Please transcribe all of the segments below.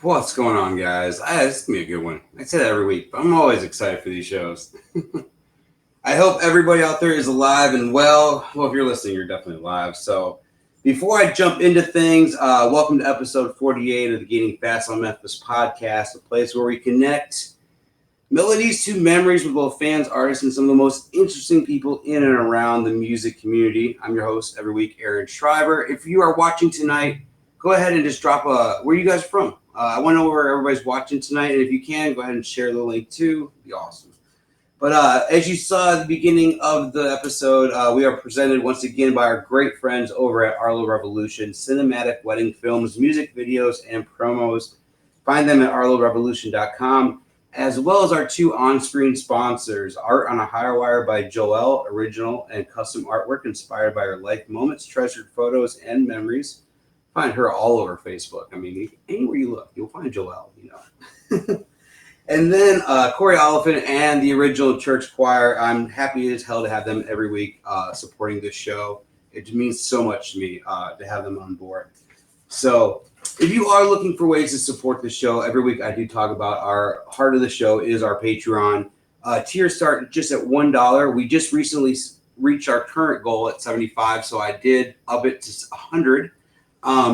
What's going on, guys? This is gonna be a good one. I say that every week, but I'm always excited for these shows. I hope everybody out there is alive and well. Well, if you're listening, you're definitely alive. So, before I jump into things, welcome to episode 48 of the Gainin Fast on Memphis podcast, a place where we connect melodies to memories with both fans, artists, and some of the most interesting people in and around the music community. I'm your host every week, Aaron Schreiber. If you are watching tonight, go ahead and just drop where you guys are from. I want to know where everybody's watching tonight, and if you can, go ahead and share the link too. It'd be awesome. But as you saw at the beginning of the episode, we are presented once again by our great friends over at Arlo Revolution, cinematic wedding films, music videos, and promos. Find them at arlorevolution.com, as well as our two on-screen sponsors, Art on a Higher Wire by Joelle, original and custom artwork inspired by her life moments, treasured photos, and memories. Find her all over Facebook. I mean, anywhere you look, you'll find Joelle, And then Corey Oliphant and the original church choir. I'm happy as hell to have them every week supporting this show. It means so much to me to have them on board. So if you are looking for ways to support the show, every week I do talk about our heart of the show is our Patreon. Tiers start just at $1. We just recently reached our current goal at 75, so I did up it to 100.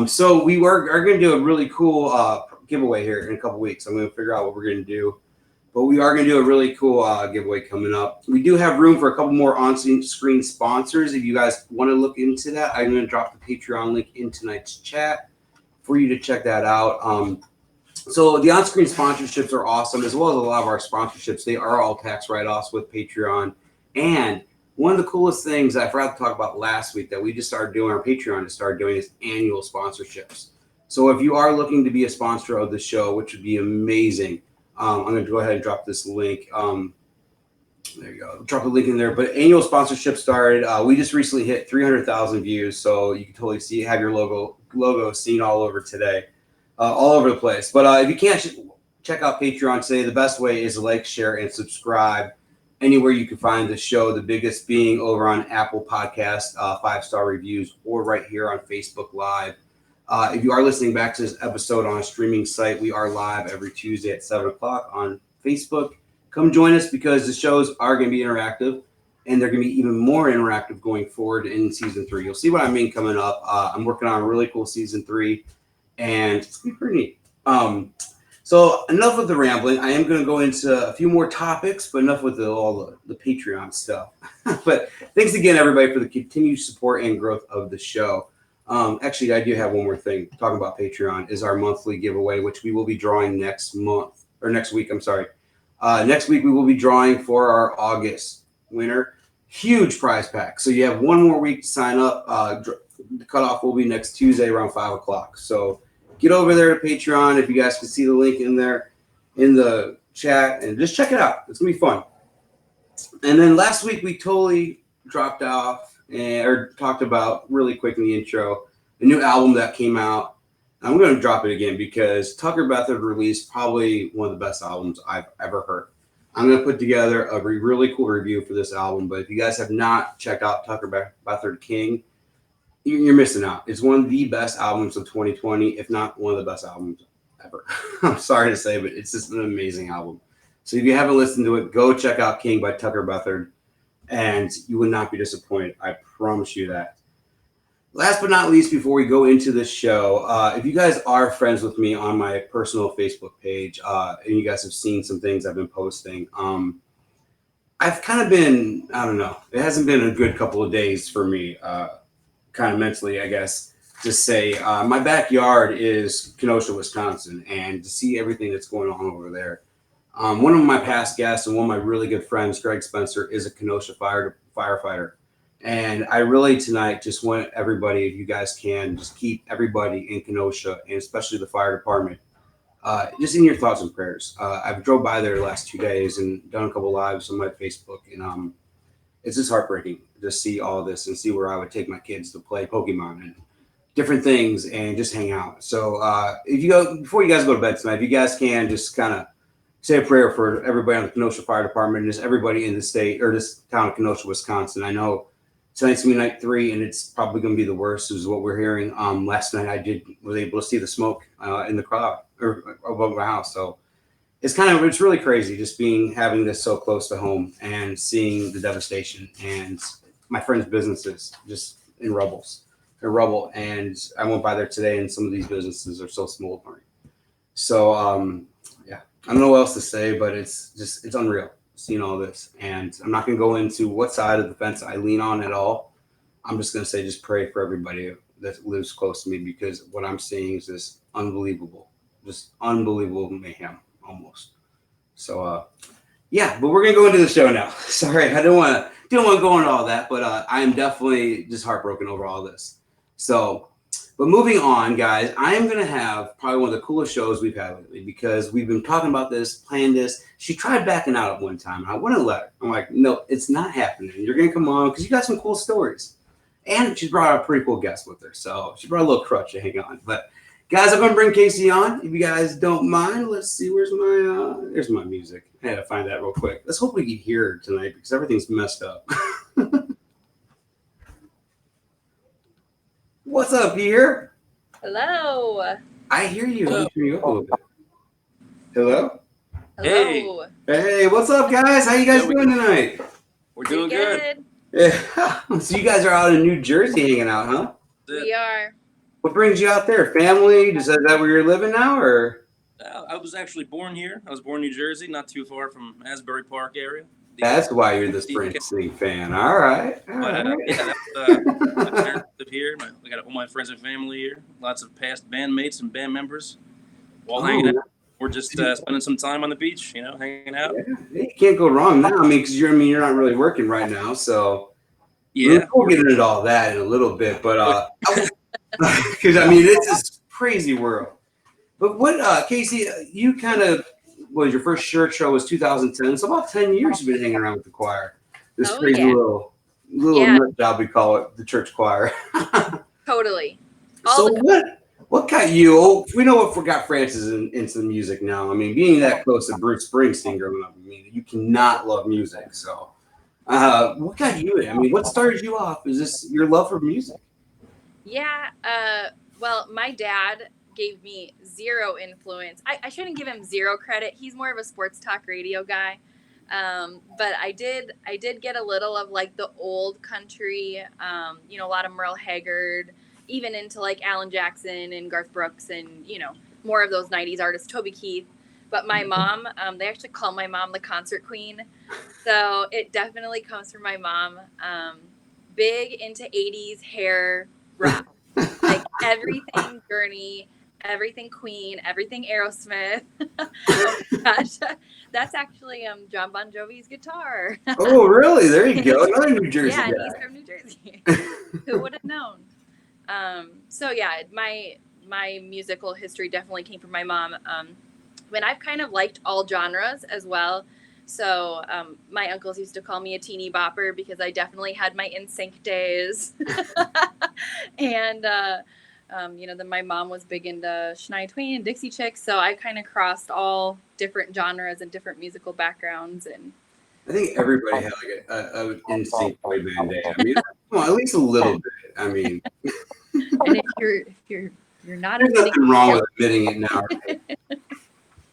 So we are going to do a really cool giveaway here in a couple weeks. I'm going to figure out what we're going to do, but we are going to do a really cool giveaway coming up. We do have room for a couple more on-screen sponsors. If you guys want to look into that, I'm going to drop the Patreon link in tonight's chat for you to check that out. So the on-screen sponsorships are awesome, as well as a lot of our sponsorships. They are all tax write-offs with Patreon. And one of the coolest things I forgot to talk about last week that we just started doing, our Patreon has started doing, is annual sponsorships. So if you are looking to be a sponsor of the show, which would be amazing, I'm going to go ahead and drop this link. There you go. Drop the link in there. But annual sponsorship started. We just recently hit 300,000 views, so you can totally have your logo seen all over today, all over the place. But if you can't check out Patreon today, the best way is to like, share, and subscribe anywhere you can find the show, the biggest being over on Apple Podcast, 5-star reviews, or right here on Facebook Live. If you are listening back to this episode on a streaming site, we are live every Tuesday at 7 o'clock on Facebook. Come join us because the shows are going to be interactive, and they're going to be even more interactive going forward in Season 3. You'll see what I mean coming up. I'm working on a really cool Season 3, and it's going to be pretty neat. So enough of the rambling. I am going to go into a few more topics, but enough with all the Patreon stuff. But thanks again, everybody, for the continued support and growth of the show. Actually, I do have one more thing. Talking about Patreon is our monthly giveaway, which we will be drawing next week. I'm sorry. Next week, we will be drawing for our August winner. Huge prize pack. So you have one more week to sign up. The cutoff will be next Tuesday around 5 o'clock. So get over there to Patreon. If you guys can see the link in there in the chat, and just check it out. It's going to be fun. And then last week, we totally dropped off or talked about really quick in the intro, the new album that came out. I'm going to drop it again because Tucker Bethard released probably one of the best albums I've ever heard. I'm going to put together a really cool review for this album, but if you guys have not checked out Tucker Bethard King, you're missing out. It's one of the best albums of 2020, if not one of the best albums ever. I'm sorry to say, but it's just an amazing album. So if you haven't listened to it, go check out King by Tucker Bethard, and you would not be disappointed. I promise you that. Last but not least, before we go into the show, if you guys are friends with me on my personal Facebook page, and you guys have seen some things I've been posting, I've kind of been, I don't know, it hasn't been a good couple of days for me, kind of mentally, I guess, to say. My backyard is Kenosha, Wisconsin, and to see everything that's going on over there. One of my past guests and one of my really good friends, Greg Spencer, is a Kenosha firefighter. And I really tonight just want everybody, if you guys can, just keep everybody in Kenosha, and especially the fire department, just in your thoughts and prayers. I've drove by there the last 2 days and done a couple lives on my Facebook, and it's just heartbreaking to see all this and see where I would take my kids to play Pokemon and different things and just hang out. So before you guys go to bed tonight, if you guys can just kind of say a prayer for everybody on the Kenosha Fire Department and just everybody in the state or this town of Kenosha, Wisconsin. I know tonight's gonna be night 3, and it's probably gonna be the worst, is what we're hearing. Last night I was able to see the smoke in the crowd or above my house. So it's really crazy just having this so close to home and seeing the devastation and my friends' businesses just in rubbles. They're rubble. And I went by there today and some of these businesses are so smoldering. So, yeah, I don't know what else to say, but it's unreal seeing all this. And I'm not going to go into what side of the fence I lean on at all. I'm just going to say, just pray for everybody that lives close to me, because what I'm seeing is just unbelievable mayhem almost. So, yeah, but we're going to go into the show now. Sorry, I don't want to go into all that, but I am definitely just heartbroken over all this. So, but moving on, guys, I am going to have probably one of the coolest shows we've had lately, because we've been talking about this, planned this. She tried backing out at one time, and I wouldn't let her. I'm like, no, it's not happening. You're going to come on because you got some cool stories. And she brought a pretty cool guest with her. So she brought a little crutch to hang on. But guys, I'm going to bring Kaycee on. If you guys don't mind, let's see. There's my music. I had to find that real quick. Let's hope we can hear her tonight, because everything's messed up. What's up, you here? Hello. I hear you. Let me turn you up a little bit. Hello? Hello. Hey, what's up, guys? How you guys doing tonight? We're doing good. Yeah. So you guys are out in New Jersey hanging out, huh? We are. What brings you out there? Family? Is that where you're living now, or? I was actually born here. I was born in New Jersey, not too far from Asbury Park area. That's why you're the Springsteen fan. All right. Yeah, my parents live here. I got all my friends and family here. Lots of past bandmates and band members, all hanging out. We're just spending some time on the beach, hanging out. Yeah, you can't go wrong now. Because you're not really working right now, so yeah, we'll get into all that in a little bit. But because it's a crazy world. But what, Kaycee, you your first church show was 2010. So about 10 years you've been hanging around with the choir. This crazy little nut job, we call it, the church choir. Totally. What got you? We know what got Francis into the music now. Being that close to Bruce Springsteen growing up, you cannot love music. So, what got you in? What started you off? Is this your love for music? Yeah. Well, my dad gave me zero influence. I shouldn't give him zero credit. He's more of a sports talk radio guy. But I did get a little of like the old country, a lot of Merle Haggard, even into like Alan Jackson and Garth Brooks and, more of those 90s artists, Toby Keith. But my mom, they actually call my mom the concert queen. So it definitely comes from my mom. Big into 80s hair rock, like everything Gurney, everything Queen, everything Aerosmith. Oh my gosh, that's actually John Bon Jovi's guitar. Oh, really? There you go. Another New Jersey guy. Yeah, he's from New Jersey. Who would have known? So yeah, my musical history definitely came from my mom. When I've kind of liked all genres as well. So my uncles used to call me a teeny bopper because I definitely had my NSYNC days. And then my mom was big into Shania Twain and Dixie Chicks, so I kind of crossed all different genres and different musical backgrounds. And I think everybody had like a NSYNC boy band day. At least a little bit. And if you're not, there's nothing wrong with admitting it now. Right?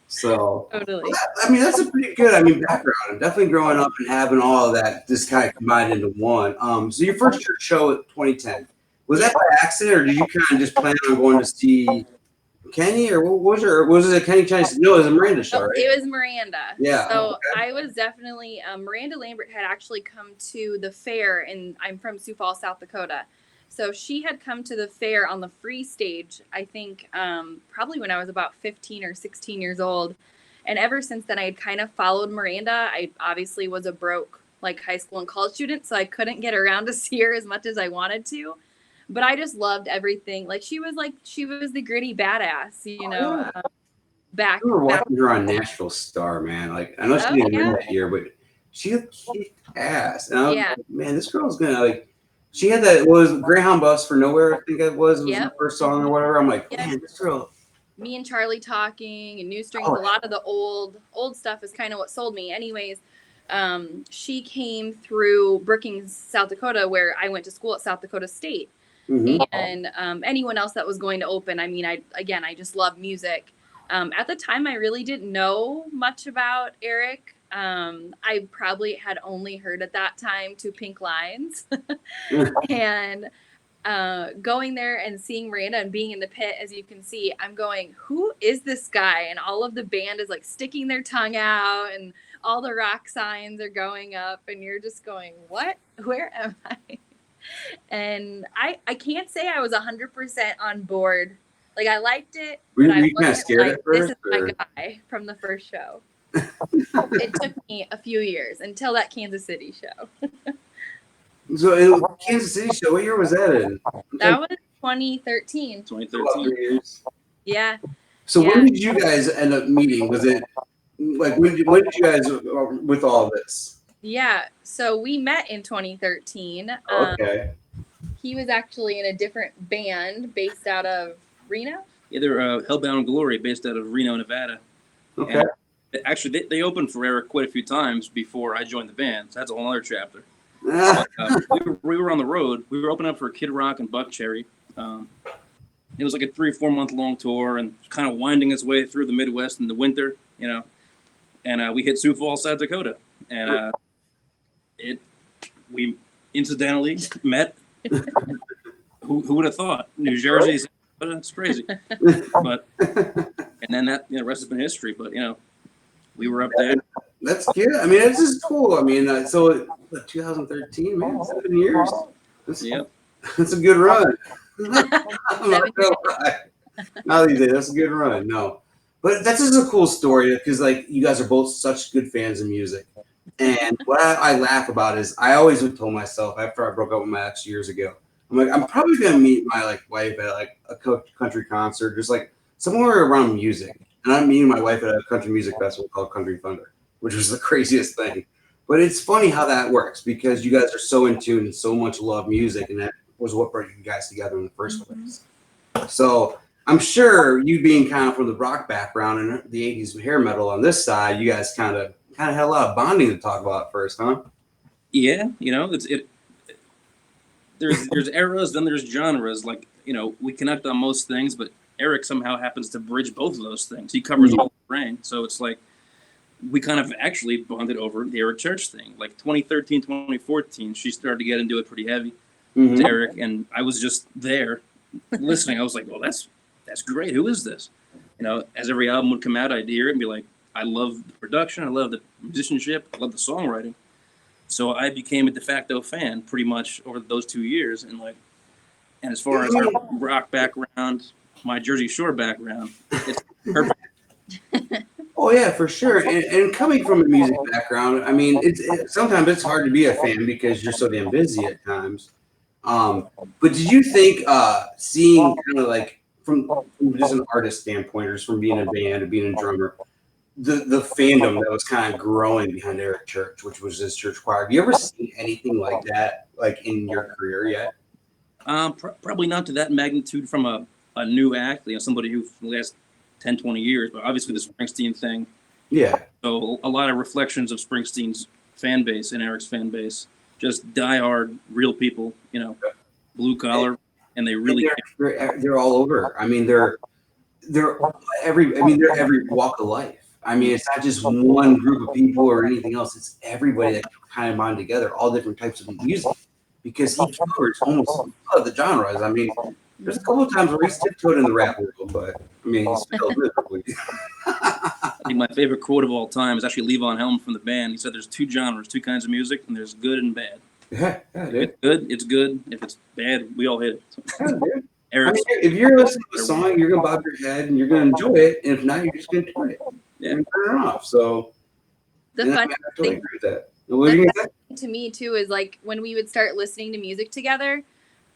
So totally. That's a pretty good background. And definitely growing up and having all of that just kind of combined into one. So your first church show at 2010. Was that by accident, or did you kind of just plan on going to see Kenny, or what was it a Kenny Chinese? No, it was a Miranda show, right? It was Miranda. Yeah. So I was definitely, Miranda Lambert had actually come to the fair, and I'm from Sioux Falls, South Dakota. So she had come to the fair on the free stage, I think, probably when I was about 15 or 16 years old. And ever since then, I had kind of followed Miranda. I obviously was a broke high school and college student, so I couldn't get around to see her as much as I wanted to. But I just loved everything. She was the gritty badass, back. We were watching her on Nashville Star, man. I know she didn't win that year, but she kicked ass. And I was like, man, this girl's gonna she had that Greyhound Bus for Nowhere, I think it was her first song or whatever. I'm like, man, this girl. Me and Charlie Talking and New Strings, a lot of the old stuff is kind of what sold me. Anyways, she came through Brookings, South Dakota, where I went to school at South Dakota State. Mm-hmm. And anyone else that was going to open, I just love music. At the time, I really didn't know much about Eric. I probably had only heard at that time Two Pink Lines. And going there and seeing Miranda and being in the pit, as you can see, I'm going, who is this guy? And all of the band is like sticking their tongue out and all the rock signs are going up and you're just going, what? Where am I? And I can't say I was 100% on board. Like, I liked it, Were but I you kind of wasn't scared like, at first? this is my guy from the first show. It took me a few years until that Kansas City show. So Kansas City show, what year was that in? That was 2013. 2013. Yeah. So Yeah. when did you guys end up meeting? Was it like when did you guys with all of this? Yeah. So we met in 2013. Okay. He was actually in a different band based out of Reno. Yeah, they're Hellbound Glory, based out of Reno, Nevada. Okay. And actually, they opened for Eric quite a few times before I joined the band. So that's a whole other chapter. We were on the road. We were opening up for Kid Rock and Buckcherry. It was like a 3 or 4 month long tour and kind of winding its way through the Midwest in the winter, you know. And we hit Sioux Falls, South Dakota. And we incidentally met. Who would have thought? New Jersey, that's crazy. But and then that, you know, rest has been history. But you know, we were up there. That's good. I mean, this is cool. I mean, so 2013, man, 7 years. That's a good run. I'm not gonna lie. Not these days, that's a good run. No, but that's just a cool story because like you guys are both such good fans of music. And what I laugh about is I always would tell myself after I broke up with my ex years ago, I'm like, I'm probably gonna meet my like wife at like a country concert, just like somewhere around music. And I'm meeting my wife at a country music festival called Country Thunder, which was the craziest thing. But it's funny how that works because you guys are so in tune and so much love music, and that was what brought you guys together in the first place. So I'm sure you being kind of from the rock background and the 80s hair metal on this side, you guys kind of had a lot of bonding to talk about at first, huh? Yeah, you know, there's eras, then there's genres. Like, you know, we connect on most things, but Eric somehow happens to bridge both of those things. He covers all the terrain. So it's like we kind of actually bonded over the Eric Church thing. Like 2013, 2014, she started to get into it pretty heavy to Eric, and I was just there listening. I was like, well, that's great. Who is this? You know, as every album would come out, I'd hear it and be like, I love the production, I love the musicianship, I love the songwriting. So I became a de facto fan pretty much over those 2 years. And as far as our rock background, my Jersey Shore background, it's perfect. Oh yeah, for sure. And coming from a music background, I mean, sometimes it's hard to be a fan because you're so damn busy at times. But did you think seeing kind of like from just an artist standpoint, or just from being in a band and being a drummer, the fandom that was kind of growing behind Eric Church, which was his church choir. Have you ever seen anything like that, like in your career yet? Probably not to that magnitude from a new act, you know, somebody who for the last 10, 20 years, but obviously the Springsteen thing. Yeah. So a lot of reflections of Springsteen's fan base and Eric's fan base, just diehard, real people, you know, blue collar, and they really they're all over. I mean, they're every walk of life. I mean, it's not just one group of people or anything else. It's everybody that kind of bond together, all different types of music, because he covers almost all of the genres. I mean, there's a couple of times where he's tiptoed in the rap world, but I mean, he's failed miserably. I think my favorite quote of all time is actually Levon Helm from the band. He said, "There's two genres, two kinds of music, and there's good and bad. Yeah, If it's good, it's good. If it's bad, we all hit it." Yeah, I mean, if you're listening to a song, you're gonna bob your head and you're gonna enjoy it, and if not, you're just gonna turn it. Yeah. And turn it off. So The I fun totally thing agree with that. What are you gonna say? to me too is like when we would start listening to music together,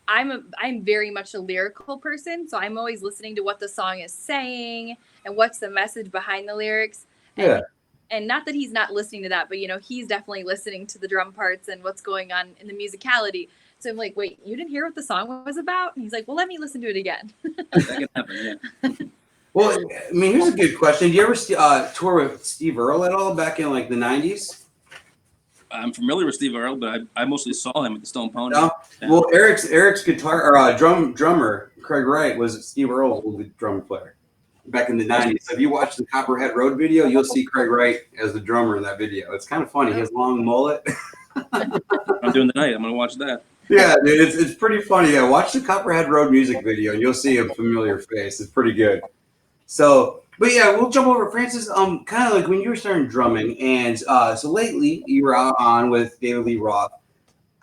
I'm very much a lyrical person, so I'm always listening to what the song is saying and what's the message behind the lyrics. Yeah. And not that he's not listening to that, but you know, he's definitely listening to the drum parts and what's going on in the musicality. So I'm like, wait, you didn't hear what the song was about? And he's like, well, let me listen to it again. That can happen, yeah. Well, I mean, here's a good question. Did you ever tour with Steve Earle at all back in like the 90s? I'm familiar with Steve Earle, but I mostly saw him at the Stone Pony. No. Yeah. Well, Eric's guitar or drummer Craig Wright was Steve Earle's old drum player. back in the 90s. So if you watch the Copperhead Road video, you'll see Craig Wright as the drummer in that video. It's kind of funny. He has long mullet. I'm doing tonight. I'm gonna watch that. Yeah, dude, it's pretty funny. Yeah, watch the Copperhead Road music video, and you'll see a familiar face. It's pretty good. So, but yeah, we'll jump over Francis. Kind of like when you were starting drumming, and so lately you were out on with David Lee Roth.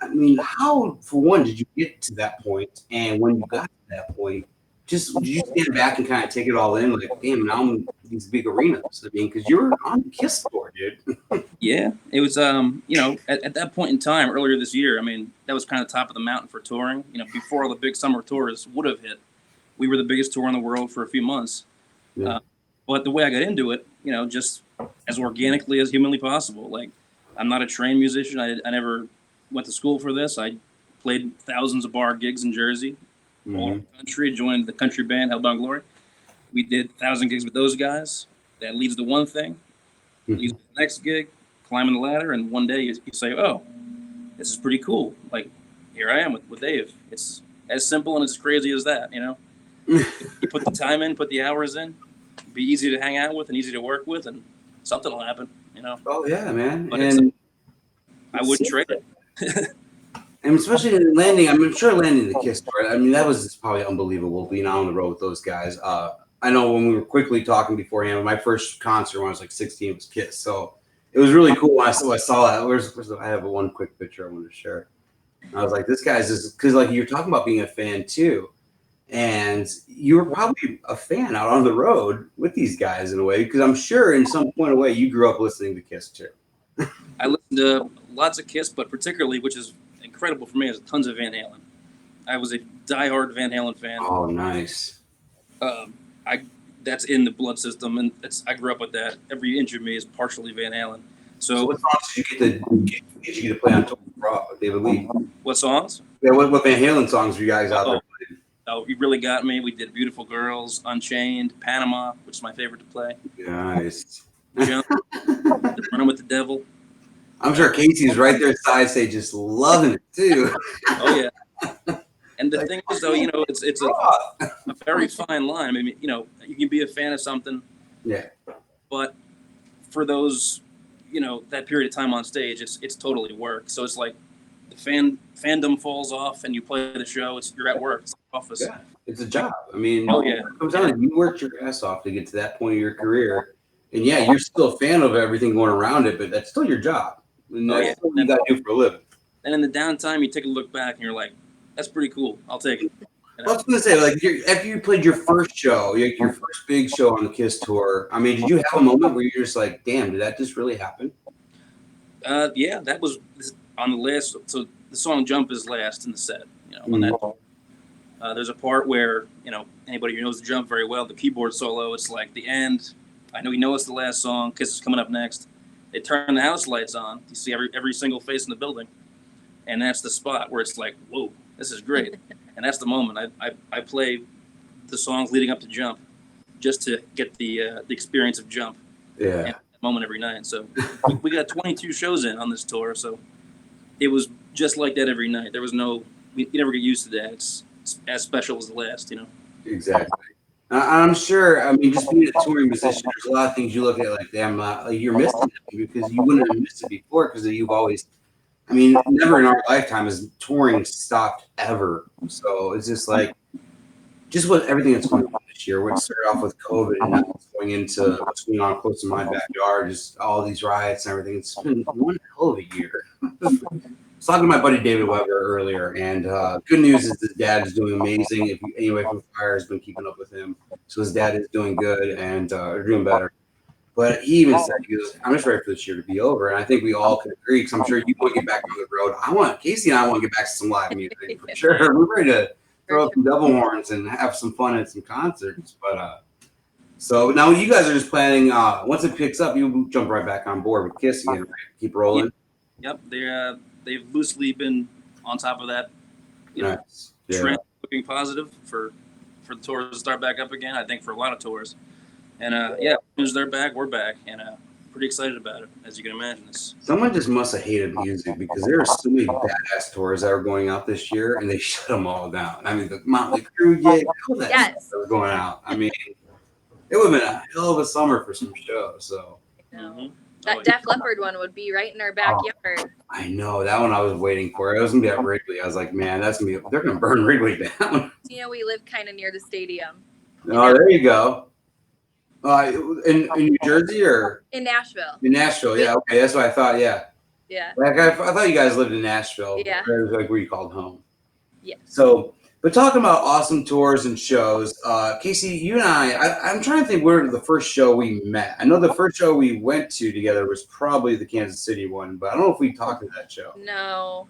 I mean, how, for one, did you get to that point? And when you got to that point, just did you stand back and kind of take it all in? Like, damn, now I'm in these big arenas. I mean, because you were on the Kiss tour, dude. Yeah, it was. At that point in time, earlier this year, I mean, that was kind of top of the mountain for touring. Before all the big summer tours would have hit, we were the biggest tour in the world for a few months. Yeah. But the way I got into it, just as organically as humanly possible. Like, I'm not a trained musician. I never went to school for this. I played thousands of bar gigs in Jersey, all over the country, joined the country band Held on Glory. We did 1,000 gigs with those guys. That leads to one thing, leads to the next gig, climbing the ladder, and one day you say, oh, this is pretty cool. Like, here I am with Dave. It's as simple and as crazy as that, You put the time in, put the hours in, be easy to hang out with and easy to work with, and something will happen, Oh, yeah, man. But and I wouldn't trade it. And especially in landing, I'm sure landing the Kiss tour. I mean, that was probably unbelievable being on the road with those guys. I know when we were quickly talking beforehand, my first concert when I was like 16 was Kiss. So it was really cool when I saw that. I have one quick picture I want to share. I was like, this guy's just, because like you're talking about being a fan too. And you were probably a fan out on the road with these guys in a way, because I'm sure in some point of way you grew up listening to Kiss too. I listened to lots of Kiss, but particularly, which is incredible for me, is tons of Van Halen. I was a diehard Van Halen fan. Oh, nice. That's in the blood system, and I grew up with that. Every inch of me is partially Van Halen. So what songs did you get you to play on tour with David Lee? What songs? Yeah, what Van Halen songs were you guys out there playing? Oh, You Really Got Me. We did Beautiful Girls, Unchained, Panama, which is my favorite to play. Nice. Jump, Running with the Devil. I'm sure Casey's right there side stage just loving it too. Oh yeah. And the thing is, though, it's a very fine line. I mean, you can be a fan of something. Yeah. But for those, that period of time on stage, it's totally work. So it's like the fandom falls off, and you play the show. You're at work. It's like office. Yeah, it's a job. I mean, oh yeah. You worked your ass off to get to that point of your career, and yeah, you're still a fan of everything going around it, but that's still your job. And that's what you got to do for a living. And in the downtime, you take a look back, and you're like, that's pretty cool. I'll take it. I was going to say, like, after you played your first show, your first big show on the Kiss tour, I mean, did you have a moment where you're just like, damn, did that just really happen? Yeah, that was on the last. So the song Jump is last in the set, on that. There's a part where, anybody who knows the Jump very well, the keyboard solo, it's like the end. I know it's the last song. Kiss is coming up next. They turn the house lights on. You see every single face in the building. And that's the spot where it's like, whoa, this is great. And that's the moment. I play the songs leading up to Jump just to get the experience of Jump. Yeah. And that moment every night. So we got 22 shows in on this tour. So it was just like that every night. There was you never get used to that. It's as special as the last, Exactly. I'm sure, I mean, just being a touring musician, there's a lot of things you look at like, damn, you're missing it because you wouldn't have missed it before because you've always, I mean, never in our lifetime has touring stopped ever. So it's just like, just with everything that's going on this year, we started off with COVID and now it's going into what's going on close to my backyard, just all these riots and everything. It's been one hell of a year. I was talking to my buddy David Weber earlier, and good news is his dad is doing amazing. If anybody from Fire has been keeping up with him, so his dad is doing good and doing better. But he even said, he goes, I'm just ready for this year to be over. And I think we all can agree, because I'm sure you want to get back on the road. Kaycee and I want to get back to some live music for sure. We're ready to throw up some double horns and have some fun at some concerts. But so now you guys are just planning, once it picks up, you jump right back on board with Kiss again, right? Keep rolling. Yep. They've loosely been on top of that, Nice. trend, looking positive for the tours to start back up again. I think for a lot of tours, and as soon as they're back, we're back, and pretty excited about it, as you can imagine. Someone just must have hated music because there are so many badass tours that are going out this year, and they shut them all down. I mean, the Motley Crue gig, all that stuff was going out. I mean, It would have been a hell of a summer for some shows. So That Def Leppard one would be right in our backyard. I know that one I was waiting for. It was gonna be at Wrigley. I was like, man, they're gonna burn Wrigley down. We live kind of near the stadium. Oh, there you go. In New Jersey or in Nashville? In Nashville, yeah. Okay, that's what I thought. Yeah. Yeah. Like I thought you guys lived in Nashville. Yeah. It was like where you called home. Yeah. So, but talking about awesome tours and shows, Kaycee, you and I'm trying to think where the first show we met. I know the first show we went to together was probably the Kansas City one, but I don't know if we talked to that show. No.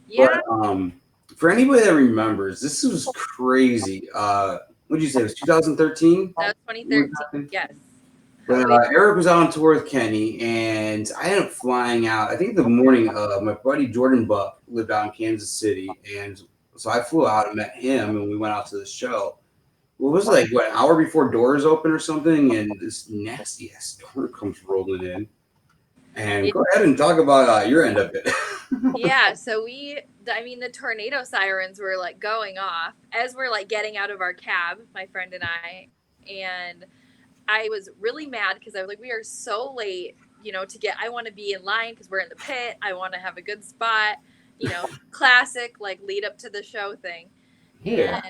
Yeah. But, for anybody that remembers, this was crazy. What did you say? It was 2013? That was 2013. Yes. But Eric was out on tour with Kenny, and I ended up flying out. I think the morning of my buddy Jordan Buck lived out in Kansas City, and so I flew out and met him, and we went out to the show. Well, it was like an hour before doors open or something, and this nasty ass storm comes rolling in. And go ahead and talk about your end of it. Yeah, so the tornado sirens were like going off as we're like getting out of our cab, my friend and I, and I was really mad because I was like, we are so late, I want to be in line because we're in the pit. I want to have a good spot, classic, like lead up to the show thing. Yeah.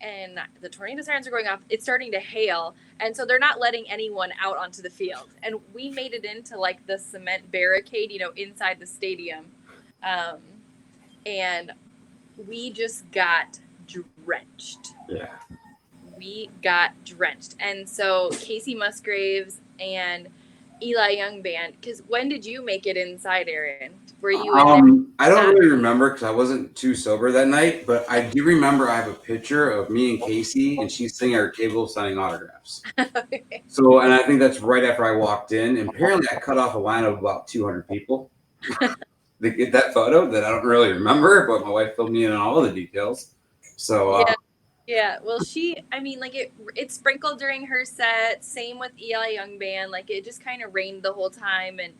And the tornado sirens are going off. It's starting to hail. And so they're not letting anyone out onto the field. And we made it into like the cement barricade, inside the stadium. And we just got drenched. Yeah. We got drenched. And so Casey Musgraves and Eli Young Band, because when did you make it inside, Aaron? Were you in I don't really remember because I wasn't too sober that night, but I do remember I have a picture of me and Kaycee, and she's sitting at her table signing autographs. Okay. So, and I think that's right after I walked in, and apparently I cut off a line of about 200 people to get that photo that I don't really remember, but my wife filled me in on all the details. So, yeah. Well, it sprinkled during her set. Same with Eli Young Band. Like it just kind of rained the whole time. And,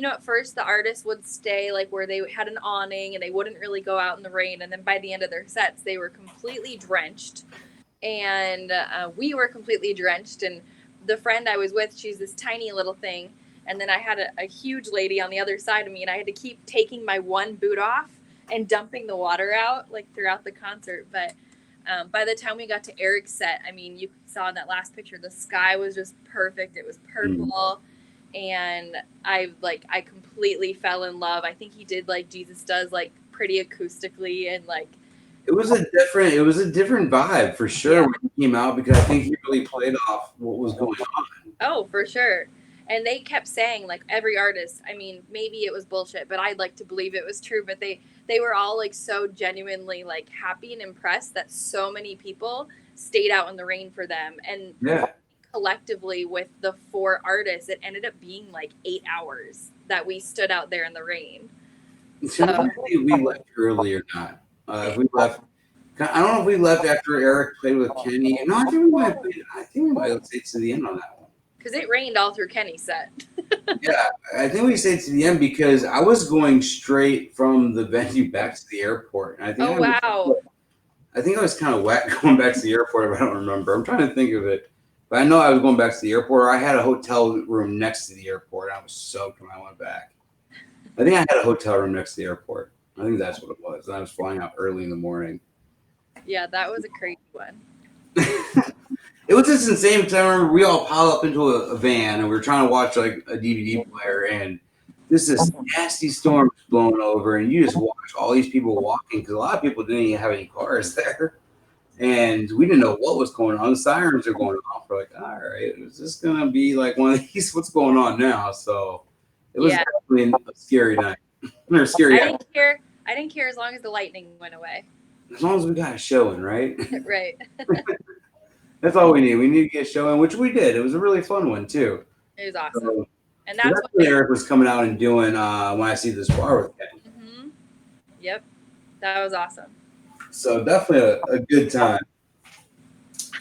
at first the artists would stay like where they had an awning and they wouldn't really go out in the rain. And then by the end of their sets, they were completely drenched. And we were completely drenched. And the friend I was with, she's this tiny little thing. And then I had a huge lady on the other side of me. And I had to keep taking my one boot off and dumping the water out like throughout the concert. But by the time we got to Eric's set, you saw in that last picture, the sky was just perfect. It was purple. And I completely fell in love. I think he did like Jesus Does, like pretty acoustically, and like it was a different vibe for sure when he came out, because I think he really played off what was going on. Oh, for sure. And they kept saying, like, every artist, maybe it was bullshit, but I'd like to believe it was true. But they were all like so genuinely like happy and impressed that so many people stayed out in the rain for them. And collectively with the 4 artists, it ended up being like 8 hours that we stood out there in the rain. So we left early or not. If we left, I don't know if we left after Eric played with Kenny. No, I think we might have stayed to the end on that one. Because it rained all through Kenny's set. Yeah, I think we stayed to the end because I was going straight from the venue back to the airport. And I think I think I was kind of wet going back to the airport, if I don't remember. I'm trying to think of it. But I know I was going back to the airport. Or I had a hotel room next to the airport. I was soaked when I went back. I think I had a hotel room next to the airport. I think that's what it was. And I was flying out early in the morning. Yeah, that was a crazy one. It was just insane because I remember we all piled up into a van and we were trying to watch like a DVD player, and this nasty storm was blowing over, and you just watch all these people walking because a lot of people didn't even have any cars there, and we didn't know what was going on. The sirens are going off. We're like, all right, is this gonna be like one of these? What's going on now? So it was definitely a scary night. Or scary. I didn't care as long as the lightning went away. As long as we got a show in, right? Right. That's all we need. We need to get a show in, which we did. It was a really fun one too. It was awesome. So, and that's what Eric was coming out and doing When I See This Bar with Kenny. Mm-hmm. Yep, that was awesome. So definitely a good time.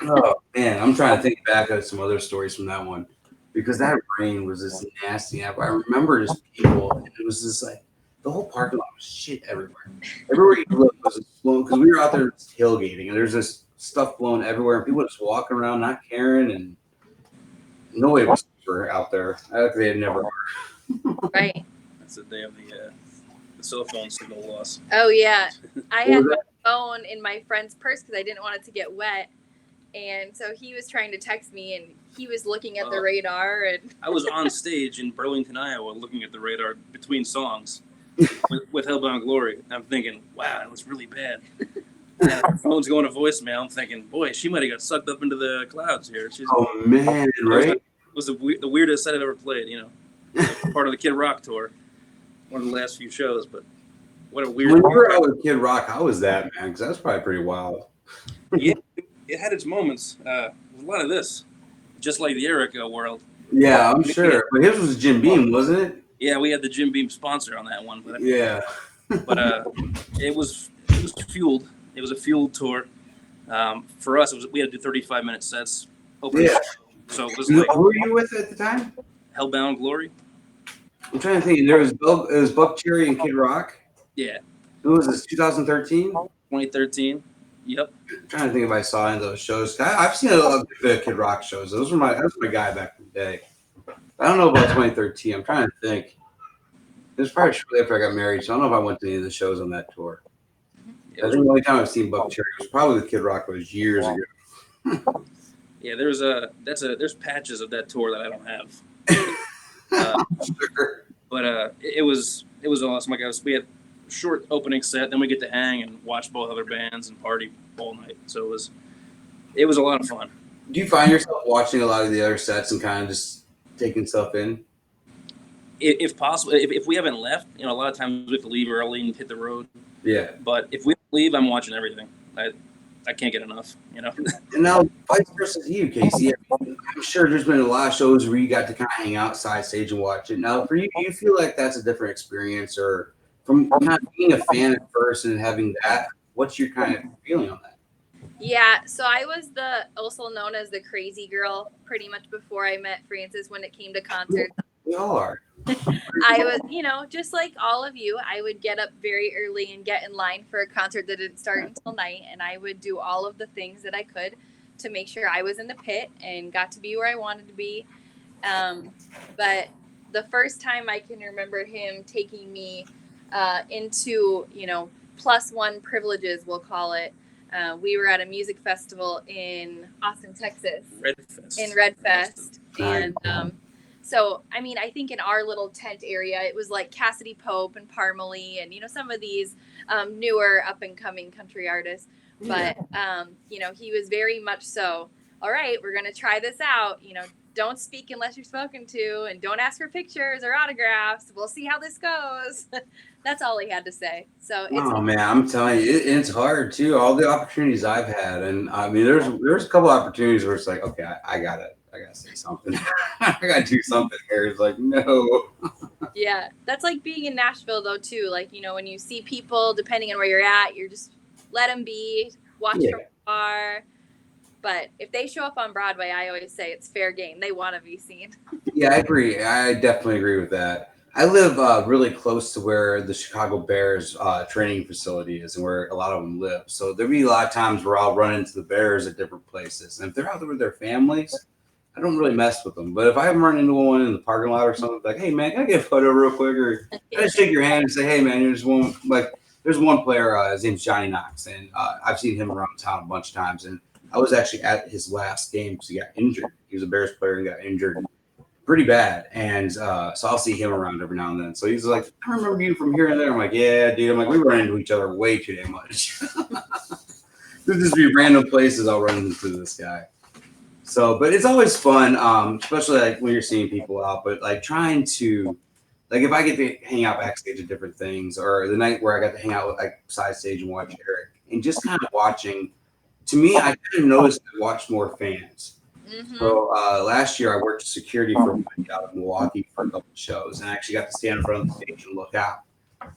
Oh man, I'm trying to think back of some other stories from that one, because that rain was just nasty. I remember just people, and it was just like the whole parking lot was shit everywhere. Everywhere you look was blowing, because we were out there tailgating, and there's this stuff blowing everywhere, and people just walking around not caring, and No way was super out there. They never are. Right. That's the day of the cell phone signal loss. Oh yeah, I What had was my phone in my friend's purse because I didn't want it to get wet, and so he was trying to text me, and he was looking at the radar. And I was on stage in Burlington, Iowa, looking at the radar between songs with Hellbound Glory. I'm thinking, wow, that was really bad. And her phone's going to voicemail. I'm thinking, boy, she might have got sucked up into the clouds here. Oh man, right? It was the weirdest set I've ever played. Part of the Kid Rock tour, one of the last few shows. But what a weird. When you were out with Kid Rock, how was that, man? Because that's probably pretty wild. Yeah, it had its moments. A lot of this, just like the Erica world. Yeah, I'm sure. But his was Jim Beam, wasn't it? Yeah, we had the Jim Beam sponsor on that one. But yeah. But it was fueled. It was a fueled tour. For us, we had to do 35-minute sets. Yeah. So it was Who like were you with at the time? Hellbound Glory. I'm trying to think. There was it was Buck Cherry and Kid Rock. Yeah. Who was this? 2013. 2013. Yep. I'm trying to think if I saw any of those shows. I've seen a lot of the Kid Rock shows. That was my guy back in the day. I don't know about 2013. I'm trying to think. It was probably shortly after I got married, so I don't know if I went to any of the shows on that tour. I think the only time I've seen Buck Cherry was probably with Kid Rock. It was years ago. Yeah, there's patches of that tour that I don't have. Sure. But it was awesome. Like we had a short opening set, then we get to hang and watch both other bands and party all night. So it was a lot of fun. Do you find yourself watching a lot of the other sets and kind of just taking stuff in? If possible, if we haven't left, a lot of times we have to leave early and hit the road. Yeah. But if we leave, I'm watching everything. I can't get enough, And now, vice versa to you, Kaycee. I'm sure there's been a lot of shows where you got to kind of hang outside stage and watch it. Now, for you, do you feel like that's a different experience, or from kind of being a fan at first and having that? What's your kind of feeling on that? Yeah, so I was also known as the crazy girl pretty much before I met Francis when it came to concerts. We all are. I was, just like all of you, I would get up very early and get in line for a concert that didn't start until night. And I would do all of the things that I could to make sure I was in the pit and got to be where I wanted to be. But the first time I can remember him taking me into, +1 privileges, we'll call it. We were at a music festival in Austin, Texas. Redfest. And so, I think in our little tent area, it was like Cassidy Pope and Parmalee and, some of these newer up-and-coming country artists. But, he was very much so, all right, we're going to try this out. Don't speak unless you're spoken to, and don't ask for pictures or autographs. We'll see how this goes. That's all he had to say. So man, I'm telling you, it's hard too. All the opportunities I've had, and there's a couple opportunities where it's like, okay, I gotta say something. I gotta do something here. It's like, no. Yeah, that's like being in Nashville though too. Like, when you see people, depending on where you're at, you're just let them be, watch from afar. But if they show up on Broadway, I always say it's fair game. They want to be seen. Yeah, I agree. I definitely agree with that. I live really close to where the Chicago Bears training facility is and where a lot of them live. So there'll be a lot of times where I'll run into the Bears at different places. And if they're out there with their families, I don't really mess with them. But if I run into one in the parking lot or something, like, hey, man, can I get a photo real quick? Or can I shake your hand and say, hey, man, there's one player, his name's Johnny Knox. And I've seen him around town a bunch of times. And I was actually at his last game because he got injured. He was a Bears player and got injured pretty bad. And so I'll see him around every now and then. So he's like, I remember you from here and there. I'm like, yeah, dude. I'm like, we run into each other way too damn much. There's just be random places I'll run into this guy. So, but it's always fun, especially like when you're seeing people out. But like trying to, like if I get to hang out backstage at different things, or the night where I got to hang out with like side stage and watch Eric, and just kind of watching. To me, I kind of noticed I watched more fans. Mm-hmm. So last year I worked security for a week out of Milwaukee for a couple of shows, and I actually got to stand in front of the stage and look out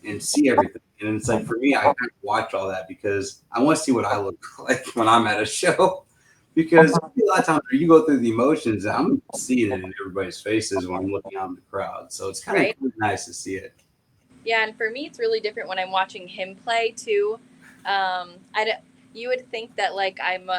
and see everything. And it's like, for me, I kind of watch all that because I want to see what I look like when I'm at a show. Because a lot of times when you go through the emotions, I'm seeing it in everybody's faces when I'm looking out in the crowd. So it's kind of nice to see it. Yeah, and for me, it's really different when I'm watching him play too. You would think that like I'm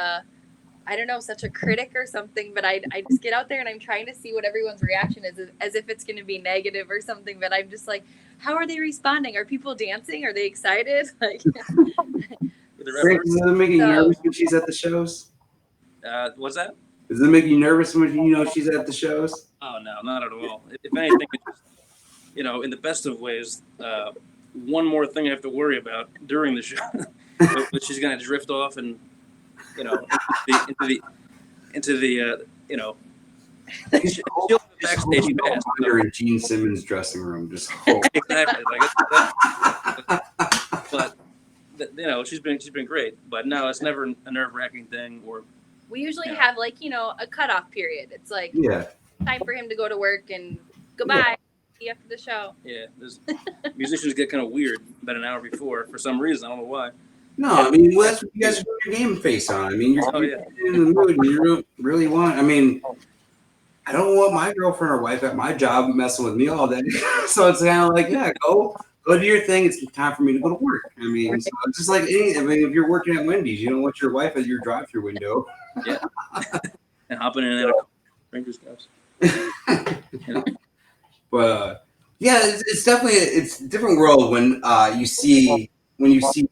I don't know, such a critic or something, but I just get out there and I'm trying to see what everyone's reaction is, as if it's going to be negative or something. But I'm just like, how are they responding? Are people dancing? Are they excited? Like, Francis, does it make you nervous when she's at the shows? What's that? Does it make you nervous when you know she's at the shows? Oh, no, not at all. If anything, it's just, in the best of ways, one more thing I have to worry about during the show. But she's going to drift off and, into the she'll have a backstage pass. Under in Gene Simmons' dressing room, just hope. Exactly. But she's been great. But no, it's never a nerve-wracking thing. Or we usually have a cutoff period. It's like time for him to go to work and goodbye. See you after the show. Yeah, musicians get kind of weird about an hour before for some reason. I don't know why. No, I mean, that's what you guys put your game face on. I mean, you're in the mood. You really want. I mean, I don't want my girlfriend or wife at my job messing with me all day. So it's kind of like, go do your thing. It's time for me to go to work. I mean, so it's just like if you're working at Wendy's, you don't want your wife at your drive-through window. Yeah, and hopping in and out of Rangers guys. But it's definitely it's a different world when you see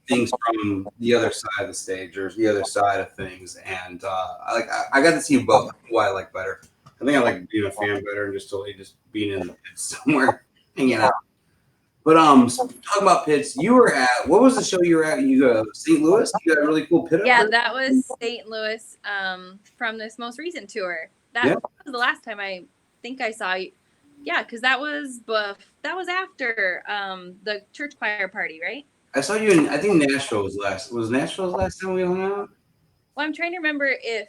things from the other side of the stage or the other side of things, and I got to see both. Who I like better. I think I like being a fan better and just totally just being in the pits somewhere hanging out. But talking about pits, you were at what was the show you were at? You go St. Louis. You got a really cool pit. Yeah, that was St. Louis from this most recent tour. That was the last time I think I saw you. Yeah, because that was after the church choir party, right? I saw you in, I think Nashville was last. Was Nashville's last time we hung out? Well, I'm trying to remember if,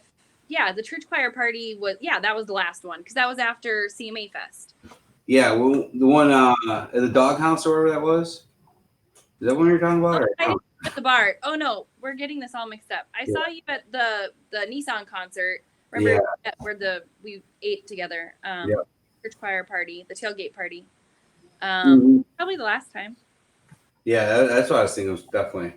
the church choir party was, that was the last one, because that was after CMA Fest. Yeah, well, the one at the Doghouse or wherever that was. Is that what you're talking about? At the bar. Oh, no, we're getting this all mixed up. I saw you at the Nissan concert. Remember where we ate together? Church choir party, the tailgate party. Probably the last time. Yeah, that's what I was thinking. It was definitely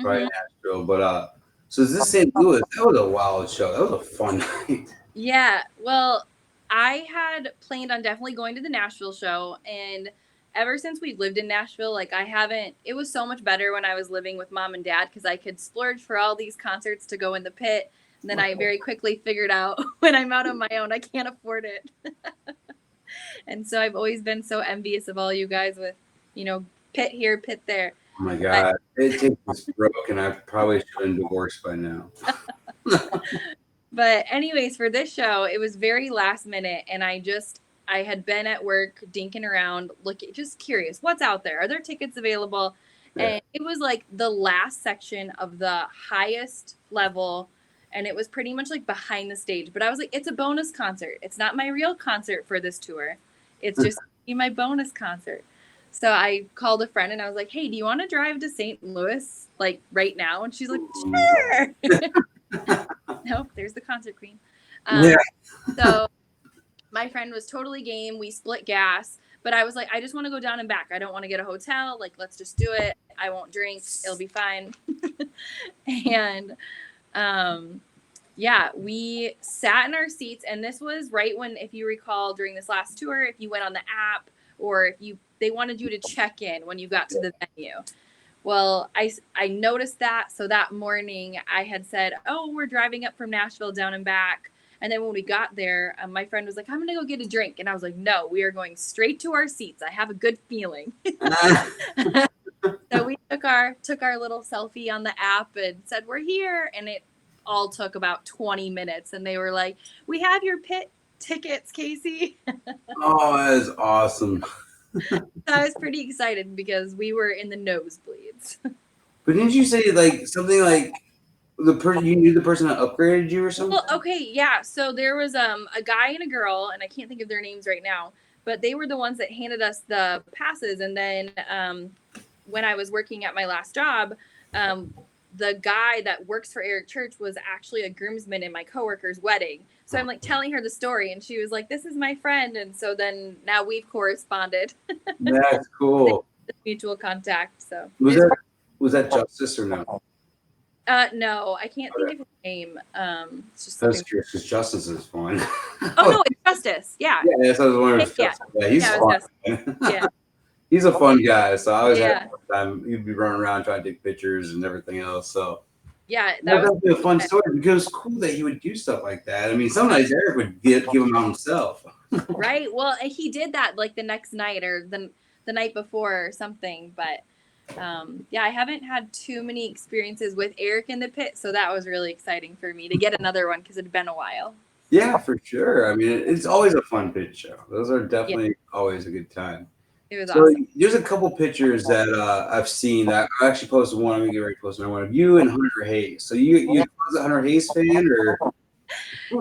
probably Nashville. But so is this St. Louis? That was a wild show. That was a fun night. Yeah, well, I had planned on definitely going to the Nashville show, and ever since we've lived in Nashville, it was so much better when I was living with mom and dad because I could splurge for all these concerts to go in the pit. And then I very quickly figured out when I'm out on my own, I can't afford it. And so I've always been so envious of all you guys with, pit here, pit there. Oh my God. It takes broke, and I probably should have been divorced by now. But anyways, for this show, it was very last minute. And I had been at work dinking around, just curious, what's out there? Are there tickets available? Yeah. And it was like the last section of the highest level. And it was pretty much like behind the stage. But I was like, it's a bonus concert. It's not my real concert for this tour. It's just my bonus concert. So I called a friend and I was like, hey, do you want to drive to St. Louis like right now? And she's like, sure. Nope, there's the concert queen. So my friend was totally game. We split gas. But I was like, I just want to go down and back. I don't want to get a hotel. Like, let's just do it. I won't drink. It'll be fine. And we sat in our seats, and this was right when, if you recall, during this last tour, if you went on the app or if they wanted you to check in when you got to the venue. Well, I noticed that. So that morning I had said, we're driving up from Nashville down and back. And then when we got there, my friend was like, I'm going to go get a drink. And I was like, no, we are going straight to our seats. I have a good feeling. So we took our little selfie on the app and said, we're here. And it all took about 20 minutes. And they were like, we have your pit tickets, Kaycee. Oh, that is awesome. So I was pretty excited because we were in the nosebleeds. But didn't you say like something like you knew the person that upgraded you or something? Well, okay, yeah. So there was a guy and a girl, and I can't think of their names right now, but they were the ones that handed us the passes. And then when I was working at my last job, the guy that works for Eric Church was actually a groomsman in my coworker's wedding. So I'm like telling her the story, and she was like, this is my friend. And so then now we've corresponded. That's cool. Mutual contact. So was that Justice or no? No, I can't think of his name. It's just That's something. curious because Justice is fun. Oh no, it's Justice. Yeah. Yeah, that's what I was wondering. If Yeah. Justice. Yeah, he's Yeah, it fun. was Justice. Yeah. He's a fun guy. So I always had Yeah. a fun time. He'd be running around trying to take pictures and everything else. So Yeah, that that was would be a fun story because it's cool that he would do stuff like that. I mean, sometimes Eric would give him out himself. right. Well, and he did that like the next night or the night before or something. But yeah, I haven't had too many experiences with Eric in the pit, so that was really exciting for me to get another one because it had been a while. Yeah, for sure. I mean, it's always a fun pit show. Those are definitely always a good time. It was So awesome. there's a couple pictures that I've seen that I actually posted one. I'm gonna get ready to post another one of you and Hunter Hayes. So you was a Hunter Hayes fan or?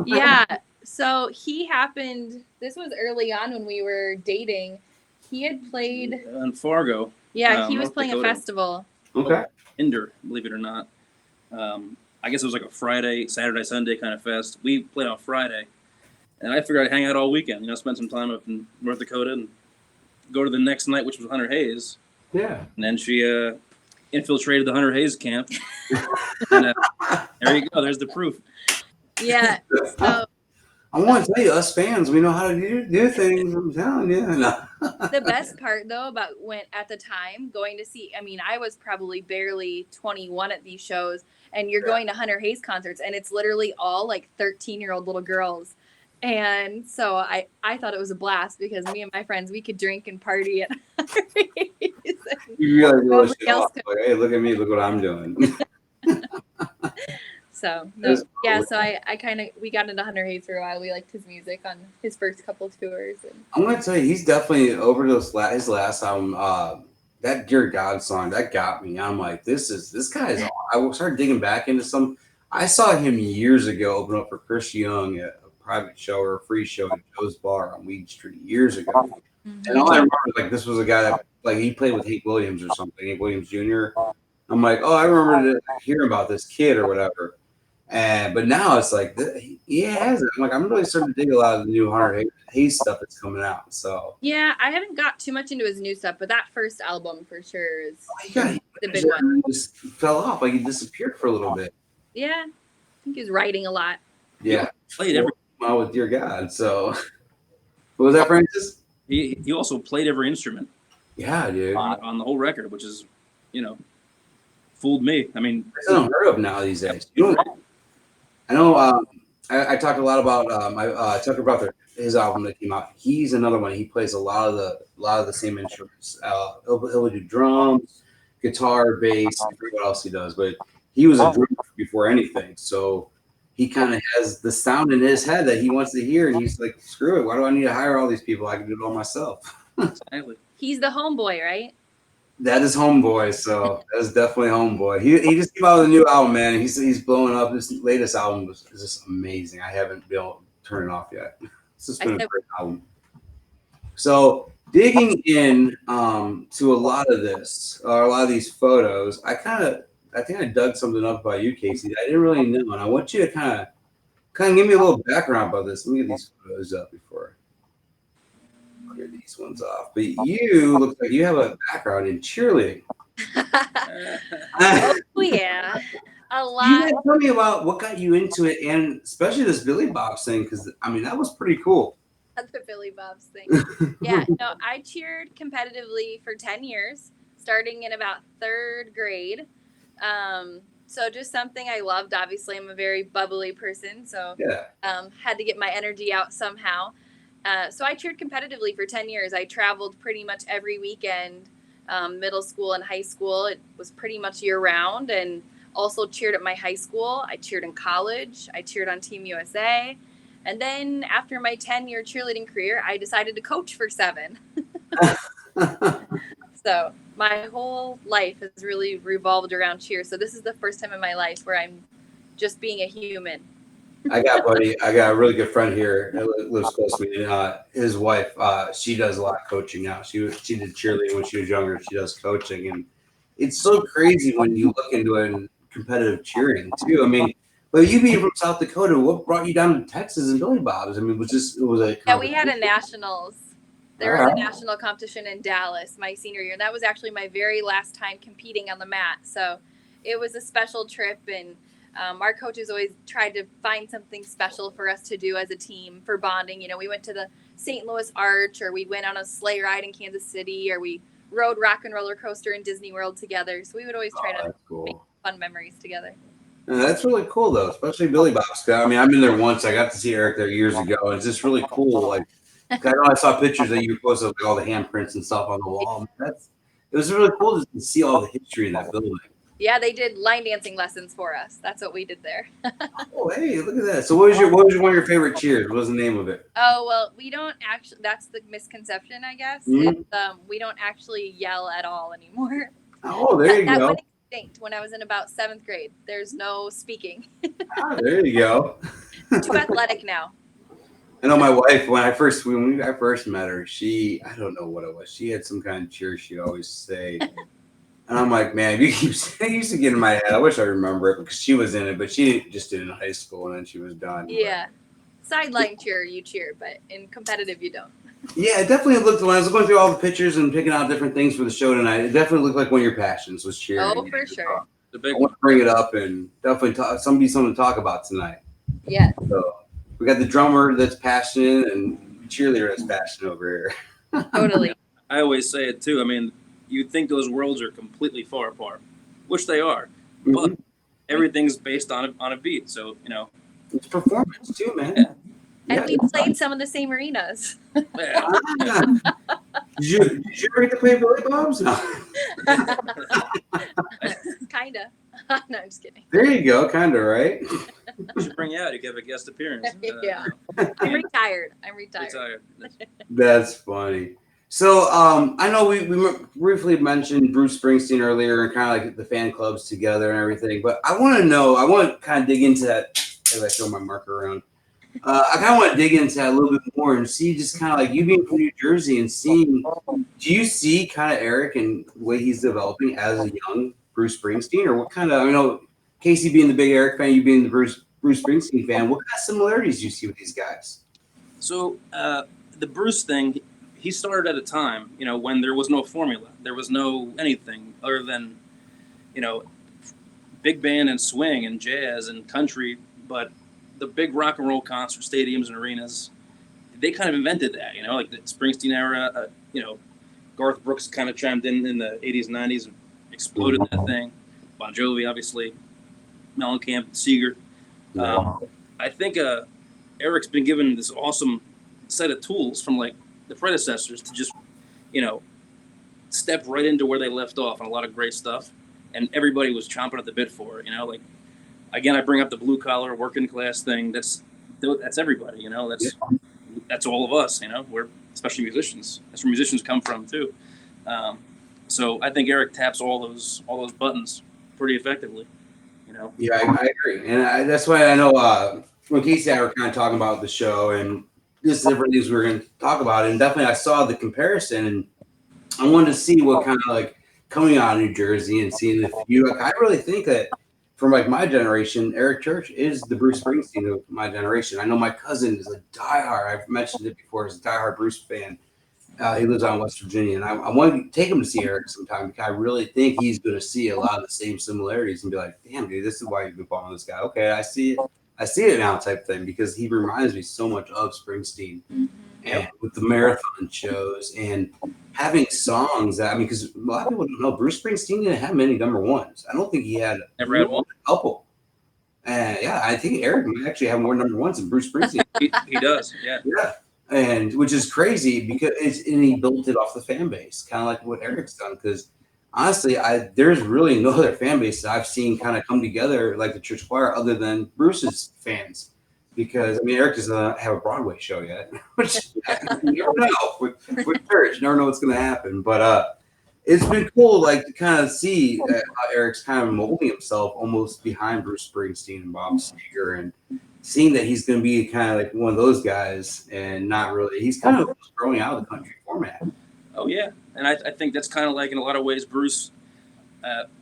Yeah. So he happened. This was early on when we were dating. He had played in Fargo. Yeah, he was North playing Dakota. a festival. Okay. Ender, believe it or not. I guess it was like a Friday, Saturday, Sunday kind of fest. We played on Friday, and I figured I'd hang out all weekend. Spend some time up in North Dakota and go to the next night, which was Hunter Hayes. Yeah. And then she infiltrated the Hunter Hayes camp. And there you go. There's the proof. Yeah. So I want to tell you, us fans, we know how to do things. I'm telling you. No. the best part though about when at the time going to see, I mean, I was probably barely 21 at these shows, and you're going to Hunter Hayes concerts, and it's literally all like 13-year-old little girls. And so I thought it was a blast because me and my friends, we could drink and party at Hunter Hayes. You really blow Nobody shit else off. Like, hey, look at me. Look what I'm doing. So That's yeah, cool. so I we got into Hunter Hayes for a while. We liked his music on his first couple tours. And I'm gonna tell you, he's definitely over his last album. That Dear God song that got me. I'm like, this guy is. I started digging back into some. I saw him years ago open up for Chris Young at a private show or a free show at Joe's Bar on Weed Street years ago. And all I remember is like this was a guy that like he played with Hank Williams or something, Hank Williams Jr. I'm like, oh, I remember hearing about this kid or whatever. But now it's like he has it. I'm like, I'm really starting to dig a lot of the new Hunter Hayes stuff that's coming out. So yeah, I haven't got too much into his new stuff, but that first album for sure is the big one. He just fell off, like he disappeared for a little bit. Yeah, I think he was writing a lot. Yeah, Played every. Well, with Dear God. So what was that, Francis? He also played every instrument. Yeah, dude. On the whole record, which is, fooled me. I mean, It's unheard of now these days. I know. I talked a lot about Tucker Brother, his album that came out. He's another one. He plays a lot of the same instruments. He'll do drums, guitar, bass. I forget what else he does, but he was a drummer before anything. So he kind of has the sound in his head that he wants to hear, and he's like, "Screw it! Why do I need to hire all these people? I can do it all myself." exactly. He's the homeboy, right? That is Homeboy, so that's definitely Homeboy. He just came out with a new album, man. He's blowing up. This latest album is just amazing. I haven't been able to turn it off yet. It's just been a great album. So digging in to a lot of this, or a lot of these photos, I think I dug something up about you, Kaycee, that I didn't really know, and I want you to kind of give me a little background about this. Let me get these photos up before I clear these ones off. But you look like you have a background in cheerleading. Oh yeah, a lot. You guys tell me about what got you into it, and especially this Billy Bob's thing, because I mean that was pretty cool. The Billy Bob's thing. Yeah, no, I cheered competitively for 10 years, starting in about 3rd grade. So just something I loved. Obviously, I'm a very bubbly person, so had to get my energy out somehow. So I cheered competitively for 10 years. I traveled pretty much every weekend, middle school and high school. It was pretty much year round, and also cheered at my high school. I cheered in college. I cheered on Team USA. And then after my 10-year cheerleading career, I decided to coach for 7. So my whole life has really revolved around cheer. So this is the first time in my life where I'm just being a human. I got a really good friend here that lives close to me. And, his wife, she does a lot of coaching now. She did cheerleading when she was younger. She does coaching, and it's so crazy when you look into it in competitive cheering too. I mean, but you being from South Dakota, what brought you down to Texas and Billy Bob's? I mean, Yeah, we had a nationals. There was a national competition in Dallas my senior year. And that was actually my very last time competing on the mat. So it was a special trip, and our coaches always tried to find something special for us to do as a team for bonding. You know, we went to the St. Louis Arch, or we went on a sleigh ride in Kansas City, or we rode Rock and Roller Coaster in Disney World together. So we would always try to make fun memories together. Yeah, that's really cool, though, especially Billy Bob's. I mean, I've been there once. I got to see Eric there years ago. It's just really cool. Like, I know I saw pictures that you posted of all the handprints and stuff on the wall. It was really cool just to see all the history in that building. Yeah, they did line dancing lessons for us. That's what we did there. Oh, hey, look at that. So what was one of your favorite cheers? What was the name of it? Oh, well, we don't actually, that's the misconception, I guess. Mm-hmm. We don't actually yell at all anymore. Oh, there you that go. went extinct when I was in about 7th grade. There's no speaking. There you go. Too athletic now. I know my wife, when I first met her, I don't know what it was. She had some kind of cheer she'd always say. And I'm like, man, you keep saying, it used to get in my head. I wish I remember it because she was in it, but she just did it in high school and then she was done. Yeah. Sideline cheer, you cheer, but in competitive, you don't. Yeah, it definitely looked, when I was going through all the pictures and picking out different things for the show tonight, it definitely looked like one of your passions was cheering. Oh, for sure. I want to bring it up and definitely something to talk about tonight. Yeah. So we got the drummer that's passionate and cheerleader that's passionate over here. Totally. I always say it too. I mean, you'd think those worlds are completely far apart, which they are, but everything's based on a beat. So, you know, it's performance too, man. Yeah. And we played some of the same arenas. Yeah. Did you ever get to play Billy Bob's? No. Kinda. No, I'm just kidding. There you go, kind of, right? We should bring you out. You can have a guest appearance. Yeah. I'm retired. That's funny. So I know we briefly mentioned Bruce Springsteen earlier and kind of like the fan clubs together and everything, but I want to kind of dig into that as I throw my marker around. I kind of want to dig into that a little bit more and see just kind of like you being from New Jersey and seeing, do you see kind of Eric and the way he's developing as a young Bruce Springsteen, or what kind of, I know Kaycee being the big Eric fan, you being the Bruce Springsteen fan, what kind of similarities do you see with these guys? So the Bruce thing, he started at a time, you know, when there was no formula. There was no anything other than, you know, big band and swing and jazz and country. But the big rock and roll concert stadiums and arenas, they kind of invented that, you know, like the Springsteen era, you know, Garth Brooks kind of chimed in the 80s and 90s and exploded that thing. Bon Jovi, obviously, Mellencamp, Seeger. I think Eric's been given this awesome set of tools from like the predecessors to just, you know, step right into where they left off on a lot of great stuff. And everybody was chomping at the bit for it, you know, like, again, I bring up the blue collar working class thing. That's everybody, you know, that's all of us, you know, we're especially musicians. That's where musicians come from too. So I think Eric taps all those buttons pretty effectively, you know? Yeah, I agree. And that's why I know when Kaycee and I were kind of talking about the show and just different things we were going to talk about. And definitely I saw the comparison and I wanted to see what kind of like coming out of New Jersey and seeing if you, like, I really think that from like my generation, Eric Church is the Bruce Springsteen of my generation. I know my cousin is a diehard, I've mentioned it before, is a diehard Bruce fan. He lives out in West Virginia, and I want to take him to see Eric sometime because I really think he's going to see a lot of the same similarities and be like, damn, dude, this is why you've been following this guy. Okay, I see it now type thing because he reminds me so much of Springsteen. And with the marathon shows and having songs that, I mean, because a lot of people don't know, Bruce Springsteen didn't have many number ones. I don't think he had Never had one. A couple. And yeah, I think Eric might actually have more number ones than Bruce Springsteen. he does, yeah. Yeah. And which is crazy because he built it off the fan base, kind of like what Eric's done. Because honestly, there's really no other fan base that I've seen kind of come together like the church choir other than Bruce's fans. Because I mean, Eric doesn't have a Broadway show yet, which you never know with church. You never know what's going to happen. But it's been cool, like to kind of see how Eric's kind of molding himself almost behind Bruce Springsteen and Bob Seger, and seeing that he's going to be kind of like one of those guys, and not really. He's kind of growing out of the country format. Oh yeah, and I think that's kind of like in a lot of ways, Bruce.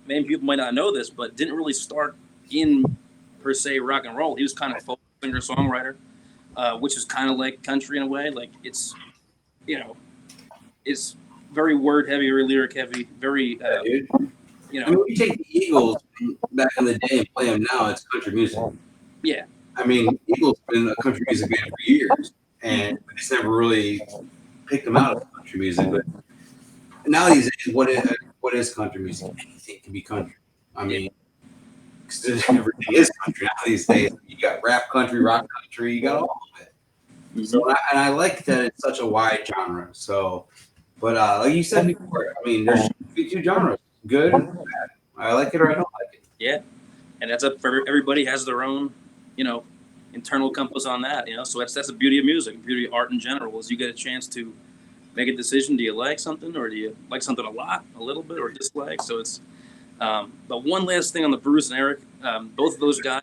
Many people might not know this, but didn't really start in per se rock and roll. He was kind of folk singer songwriter, which is kind of like country in a way. Like it's, you know, it's very word heavy, very lyric heavy, very You I mean, know, when you take the Eagles back in the day and play them now, it's country music. yeah, I mean, Eagles been a country music band for years, and we just never really picked them out of country music. But nowadays, what is country music? Anything can be country. I mean, 'cause everything is country now these days. You got rap country, rock country, you got all of it. So, and I like that it's such a wide genre. So, but like you said before, I mean, there should be two genres: good and bad. I like it or I don't like it. yeah, and that's up for everybody has their own, you know, internal compass on that. You know, so that's the beauty of music, the beauty of art in general is you get a chance to make a decision. Do you like something, or do you like something a lot, a little bit, or dislike? So it's. But one last thing on the Bruce and Eric, both of those guys,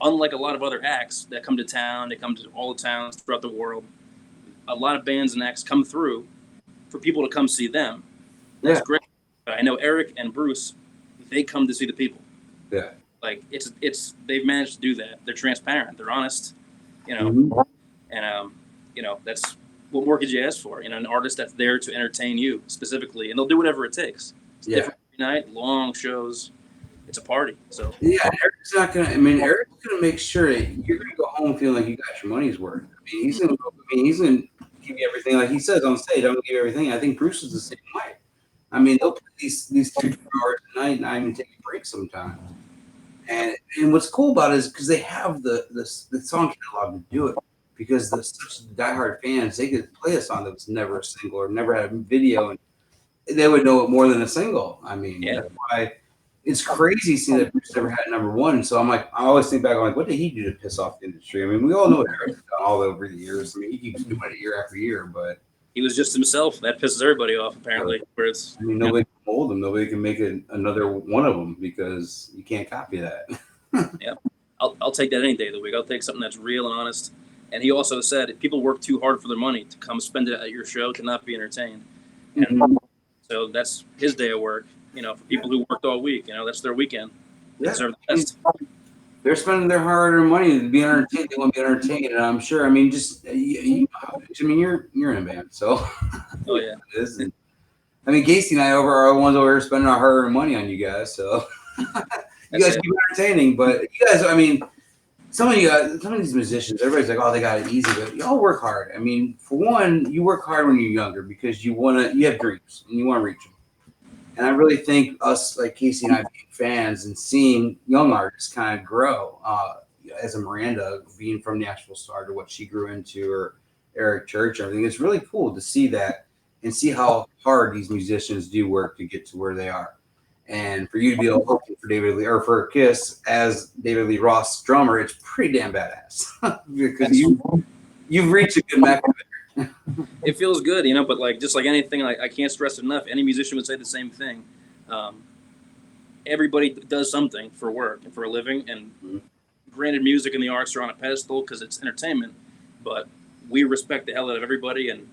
unlike a lot of other acts that come to town, they come to all the towns throughout the world. A lot of bands and acts come through for people to come see them. That's great. But I know Eric and Bruce, they come to see the people. Yeah. Like it's they've managed to do that. They're transparent. They're honest. You know, and you know that's what more could you ask for? You know, an artist that's there to entertain you specifically, and they'll do whatever it takes. It's different every night, long shows. It's a party. So yeah, Eric's not gonna. I mean, Eric's gonna make sure that you're gonna go home feeling like you got your money's worth. I mean, he's gonna. He's gonna give you everything, like he says on stage. I'm gonna give you everything. I think Bruce is the same way. I mean, they'll play these 2 hours a night, and I even take a break sometimes. And what's cool about it is because they have the song catalog to do it. Because the such diehard fans, they could play a song that was never a single or never had a video, and they would know it more than a single. I mean, that's why it's crazy seeing that Bruce never had number one. So I'm like, I always think back, I'm like, what did he do to piss off the industry? I mean, we all know Eric's done all over the years. I mean, he keeps doing it year after year, but he was just himself. That pisses everybody off, apparently. Whereas, I mean, nobody can mold him. Nobody can make another one of them because you can't copy that. Yeah, I'll take that any day of the week. I'll take something that's real and honest. And he also said, if people work too hard for their money to come spend it at your show to not be entertained. And so that's his day of work. You know, for people who worked all week, you know, that's their weekend. They deserve the best. They're spending their hard-earned money to be entertained. They want to be entertained, and I'm sure. I mean, just you know how it is. I mean, you're in a band, so. Oh yeah. It is. And, I mean, Kaycee and I are the ones over here spending our hard-earned money on you guys, so you guys keep entertaining. But you guys, I mean, some of these musicians, everybody's like, oh, they got it easy, but y'all work hard. I mean, for one, you work hard when you're younger because you have dreams and you want to reach them. And I really think us, like Kaycee and I, being fans and seeing young artists kind of grow, as a Miranda being from Nashville Star to what she grew into, or Eric Church, everything. It's really cool to see that and see how hard these musicians do work to get to where they are. And for you to be looking for David Lee, or for Kiss as David Lee Roth's drummer, it's pretty damn badass because you've reached a good mechanism. It feels good, you know, but like just like anything, like I can't stress it enough. Any musician would say the same thing. Everybody does something for work and for a living, and granted, music and the arts are on a pedestal because it's entertainment. But we respect the hell out of everybody, and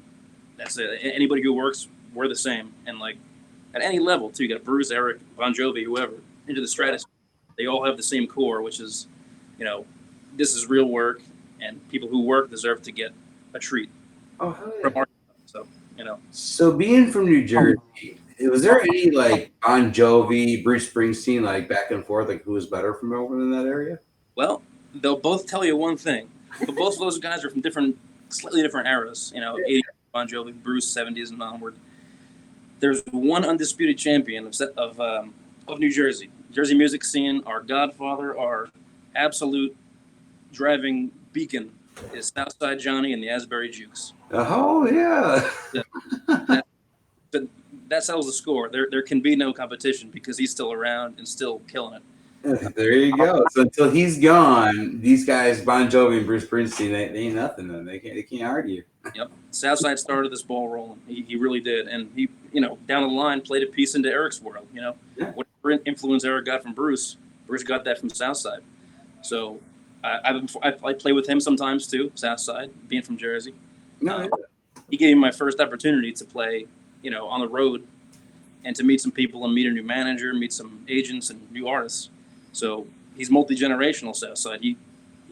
that's it. Anybody who works, we're the same, and like at any level too. You got Bruce, Eric, Bon Jovi, whoever, into the stratosphere. They all have the same core, which is, you know, this is real work, and people who work deserve to get a treat. Oh, hell yeah. So, you know. So being from New Jersey, was there any like Bon Jovi, Bruce Springsteen, like back and forth, like who was better from over in that area? Well, they'll both tell you one thing, but both of those guys are from slightly different eras. You know, 80s Bon Jovi, Bruce, 70s and onward. There's one undisputed champion of New Jersey. Jersey music scene, our godfather, our absolute driving beacon is Southside Johnny and the Asbury Jukes. Oh yeah. That settles the score. There can be no competition because he's still around and still killing it. There you go. So until he's gone, these guys, Bon Jovi and Bruce Springsteen, they ain't nothing. Then they can't argue. Yep. Southside started this ball rolling. He really did, and he, you know, down the line played a piece into Eric's world. You know, whatever influence Eric got from Bruce got that from Southside. So I play with him sometimes too. Southside, being from Jersey. He gave me my first opportunity to play, you know, on the road, and to meet some people and meet a new manager, meet some agents and new artists. So he's multi-generational Southside. He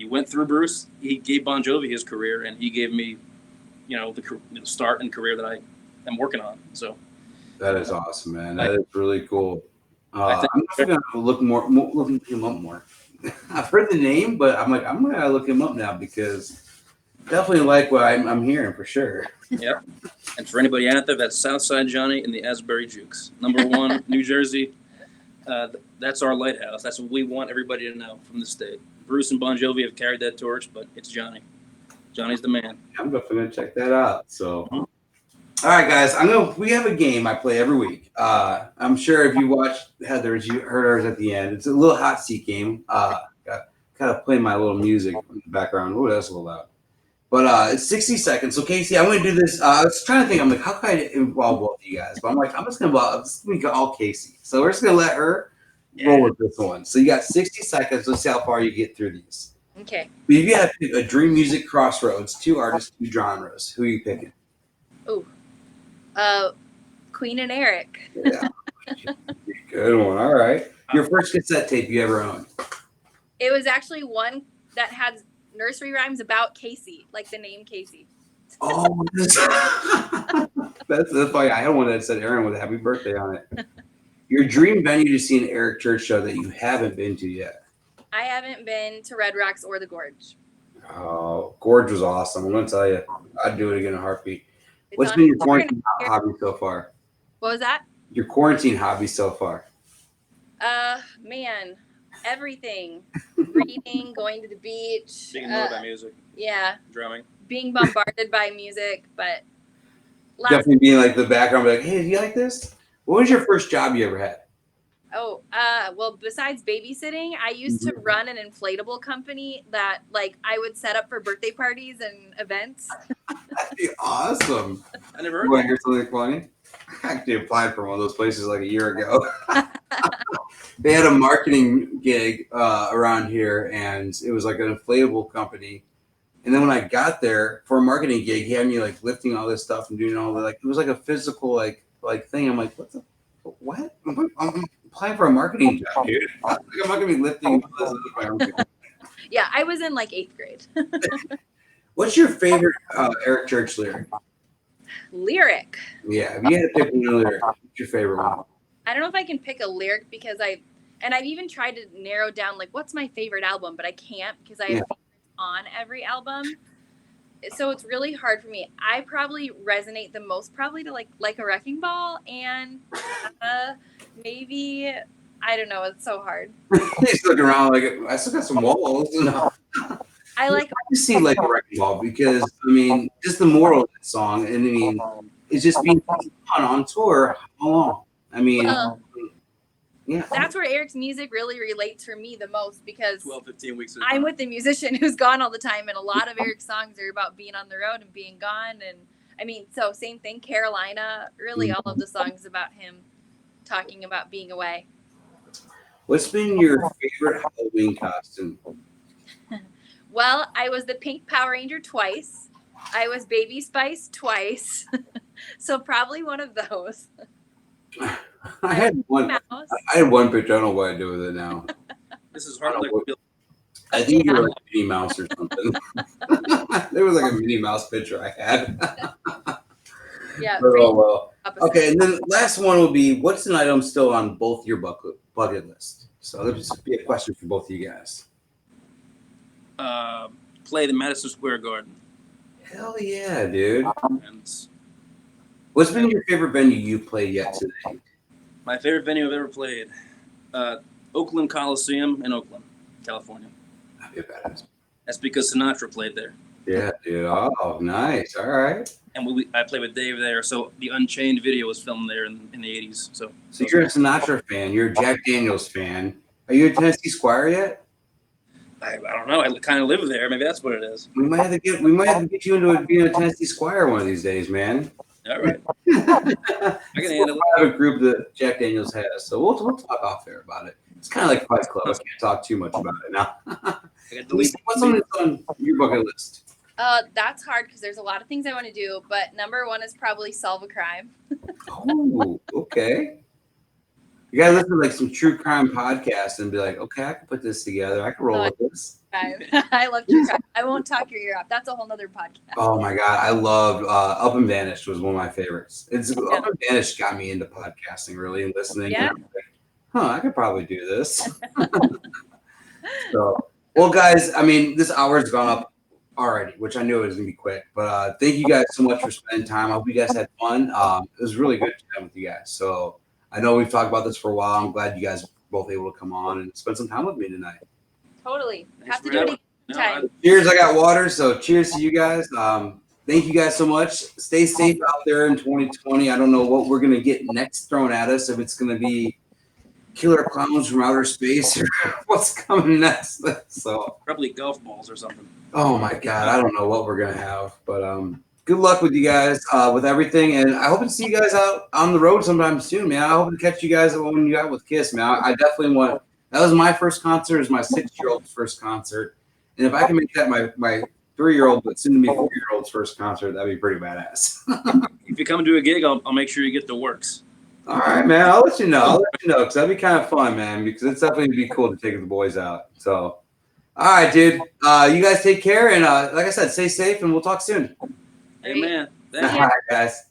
went through Bruce. He gave Bon Jovi his career, and he gave me, you know, the start and career that I am working on. So That is awesome, man. That is really cool. I think I'm definitely gonna look him up more. I've heard the name, but I'm gonna look him up now because definitely like what I'm hearing for sure. Yep. And for anybody out there, that's Southside Johnny and the Asbury Jukes. Number 1, New Jersey. That's our lighthouse. That's what we want everybody to know from the state. Bruce and Bon Jovi have carried that torch, but it's Johnny. Johnny's the man. I'm definitely gonna check that out. So, all right, guys, we have a game I play every week. I'm sure if you watched Heather's, you heard ours at the end. It's a little hot seat game. Got kind of playing my little music in the background. Oh, that's a little loud. But it's 60 seconds. So, Kaycee, I'm going to do this. I was trying to think. I'm like, how can I involve both of you guys? But I'm like, I'm just going to all Kaycee. So we're just going to let her roll with this one. So you got 60 seconds. Let's see how far you get through these. Okay. But if you had to pick a dream music crossroads, 2 artists, 2 genres, who are you picking? Oh, Queen and Eric. Yeah. Good one. All right. Your first cassette tape you ever owned? It was actually one that had nursery rhymes about Kaycee, like the name Kaycee. Oh, that's funny. I had one that said Aaron with a happy birthday on it. Your dream venue to see an Eric Church show that you haven't been to yet? I haven't been to Red Rocks or the Gorge. Oh, Gorge was awesome. I'm going to tell you, I'd do it again in a heartbeat. It's What's on been your Instagram. quarantine hobby so far? What was that? Your quarantine hobby so far? Man, everything. Reading, going to the beach. Being annoyed by music, Yeah, drumming. being bombarded by music, but Definitely being like the background, like, hey, do you like this? What was your first job you ever had? Well, besides babysitting, I used to run an inflatable company that, like, I would set up for birthday parties and events. That'd be awesome. I never You heard want to that. hear something funny? I actually applied for one of those places like a year ago. They had a marketing gig around here, and it was like an inflatable company. And then when I got there for a marketing gig, he had me like lifting all this stuff and doing all the it was like a physical like thing. I'm like, what? I'm applying for a marketing job, dude. I'm not gonna be lifting. Yeah, I was in like 8th grade. What's your favorite Eric Church lyric? Lyric. Yeah, if you had to pick one lyric, what's your favorite one? I don't know if I can pick a lyric because I've even tried to narrow down like what's my favorite album, but I can't because I have favorites on every album. So it's really hard for me. I probably resonate the most probably to like a wrecking ball and maybe I don't know. It's so hard. He's looking around like I still got some walls. I like to see like a wrecking ball because I mean just the moral of that song and I mean it's just being on tour. How long? I mean, yeah. That's where Eric's music really relates for me the most because 12-15 weeks. I'm with the musician who's gone all the time, and a lot of Eric's songs are about being on the road and being gone. And I mean, so same thing. Carolina, really, all of the songs about him talking about being away. What's been your favorite Halloween costume? Well, I was the Pink Power Ranger twice. I was Baby Spice twice. So probably one of those. I had one. I had one picture. I don't know what I do with it now. This is hard. I think you were like Minnie Mouse or something. There was like a Minnie Mouse picture I had. Yeah. Oh well. Okay, and then last one will be: what's an item still on both your bucket list? So this will be a question for both of you guys. Play the Madison Square Garden. Hell yeah, dude! And What's been your favorite venue you've played yet today? my favorite venue I've ever played, Oakland Coliseum in Oakland, California. That'd be a badass. That's because Sinatra played there. Yeah, dude. Oh, nice. All right. And I played with Dave there, so the Unchained video was filmed there in the 80s. So you're a Sinatra fan. You're a Jack Daniels fan. Are you a Tennessee Squire yet? I don't know. I kind of live there. Maybe that's what it is. We might have to get you into being a Tennessee Squire one of these days, man. All right. I can handle it. I have a group that Jack Daniels has, so we'll talk off air about it. It's kind of like Fight Club. I can't talk too much about it now. What's something that's on your bucket list? That's hard because there's a lot of things I want to do, but number one is probably solve a crime. Oh, okay. You gotta listen to like some true crime podcasts and be like, okay, I can put this together. I can roll with this. I love true crime. I won't talk your ear off. That's a whole nother podcast. Oh my god, I loved Up and Vanished was one of my favorites. Up and Vanished got me into podcasting really and listening. Yeah. And I'm like, I could probably do this. So, well, guys, I mean, this hour's gone up already, which I knew it was gonna be quick. But thank you guys so much for spending time. I hope you guys had fun. It was really good time with you guys. So I know we've talked about this for a while. I'm glad you guys were both able to come on and spend some time with me tonight. Totally. Thanks Have to for do it having again. No, Cheers, I got water, so cheers to you guys. Thank you guys so much. Stay safe out there in 2020. I don't know what we're gonna get next thrown at us, if it's gonna be killer clowns from outer space or what's coming next. So probably golf balls or something. oh my god, I don't know what we're gonna have. But good luck with you guys with everything, and I hope to see you guys out on the road sometime soon, man. I hope to catch you guys when you got with Kiss, man. I definitely want. That was my first concert. It was my 6-year-old's first concert. And if I can make that my 3-year-old, but soon to be 4-year-old's first concert, that'd be pretty badass. If you come to a gig, I'll make sure you get the works. All right, man. I'll let you know. Because that'd be kind of fun, man. Because it's definitely be cool to take the boys out. So, all right, dude. You guys take care. And like I said, stay safe, and we'll talk soon. Amen. All right, guys.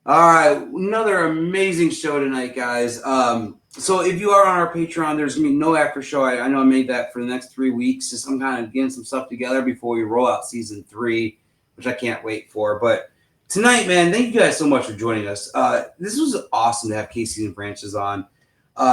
All right. Another amazing show tonight, guys. So if you are on our Patreon, there's going to be no after show. I know I made that for the next 3 weeks. Just I'm kind of getting some stuff together before we roll out season 3, which I can't wait for. But tonight, man, thank you guys so much for joining us. This was awesome to have Kaycee and Francis on.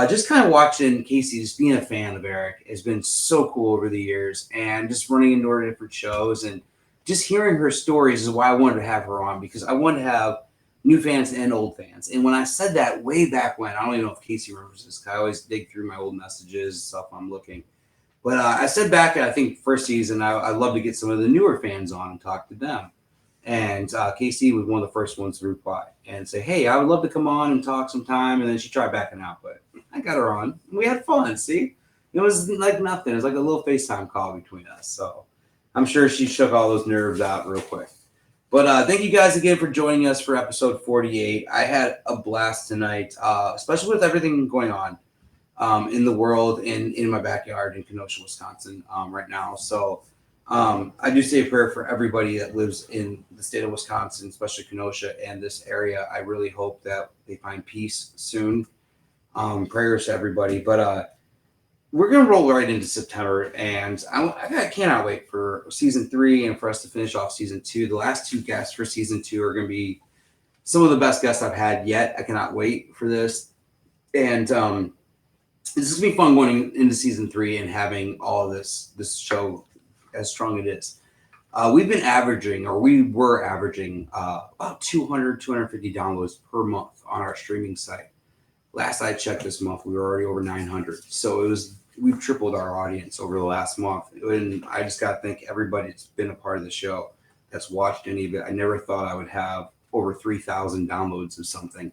Just kind of watching Kaycee, just being a fan of Eric, has been so cool over the years. And just running into her different shows and just hearing her stories is why I wanted to have her on, because I wanted to have new fans and old fans. And when I said that way back when, I don't even know if Kaycee remembers this, because I always dig through my old messages, stuff I'm looking. But I said back at, I think, first season, I'd love to get some of the newer fans on and talk to them. And Kaycee was one of the first ones to reply and say, hey, I would love to come on and talk sometime. And then she tried backing out, but I got her on. We had fun, see? It was like nothing. It was like a little FaceTime call between us. So I'm sure she shook all those nerves out real quick. But thank you guys again for joining us for episode 48. I had a blast tonight, especially with everything going on in the world and in my backyard in Kenosha, Wisconsin right now. So I do say a prayer for everybody that lives in the state of Wisconsin, especially Kenosha and this area. I really hope that they find peace soon. Prayers to everybody. But we're going to roll right into September, and I cannot wait for season 3 and for us to finish off season 2. The last 2 guests for season 2 are going to be some of the best guests I've had yet. I cannot wait for this. And this is going to be fun going into season 3 and having all of this show as strong it is. We were averaging about 200, 250 downloads per month on our streaming site. Last I checked this month, we were already over 900. So we've tripled our audience over the last month. And I just got to thank everybody that's been a part of the show, that's watched any of it. I never thought I would have over 3,000 downloads of something.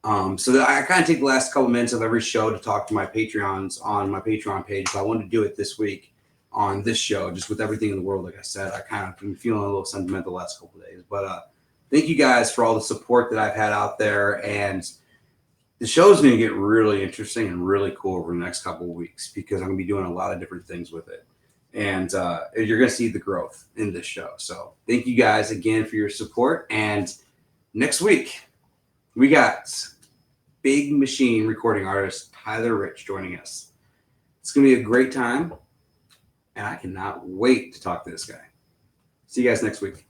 So I kind of take the last couple minutes of every show to talk to my Patreons on my Patreon page. So I wanted to do it this week on this show, just with everything in the world. Like I said, I kind of been feeling a little sentimental the last couple of days. But thank you guys for all the support that I've had out there. And the show is going to get really interesting and really cool over the next couple of weeks, because I'm going to be doing a lot of different things with it. And you're going to see the growth in this show. So thank you guys again for your support. And next week, we got Big Machine recording artist Tyler Rich joining us. It's going to be a great time. And I cannot wait to talk to this guy. See you guys next week.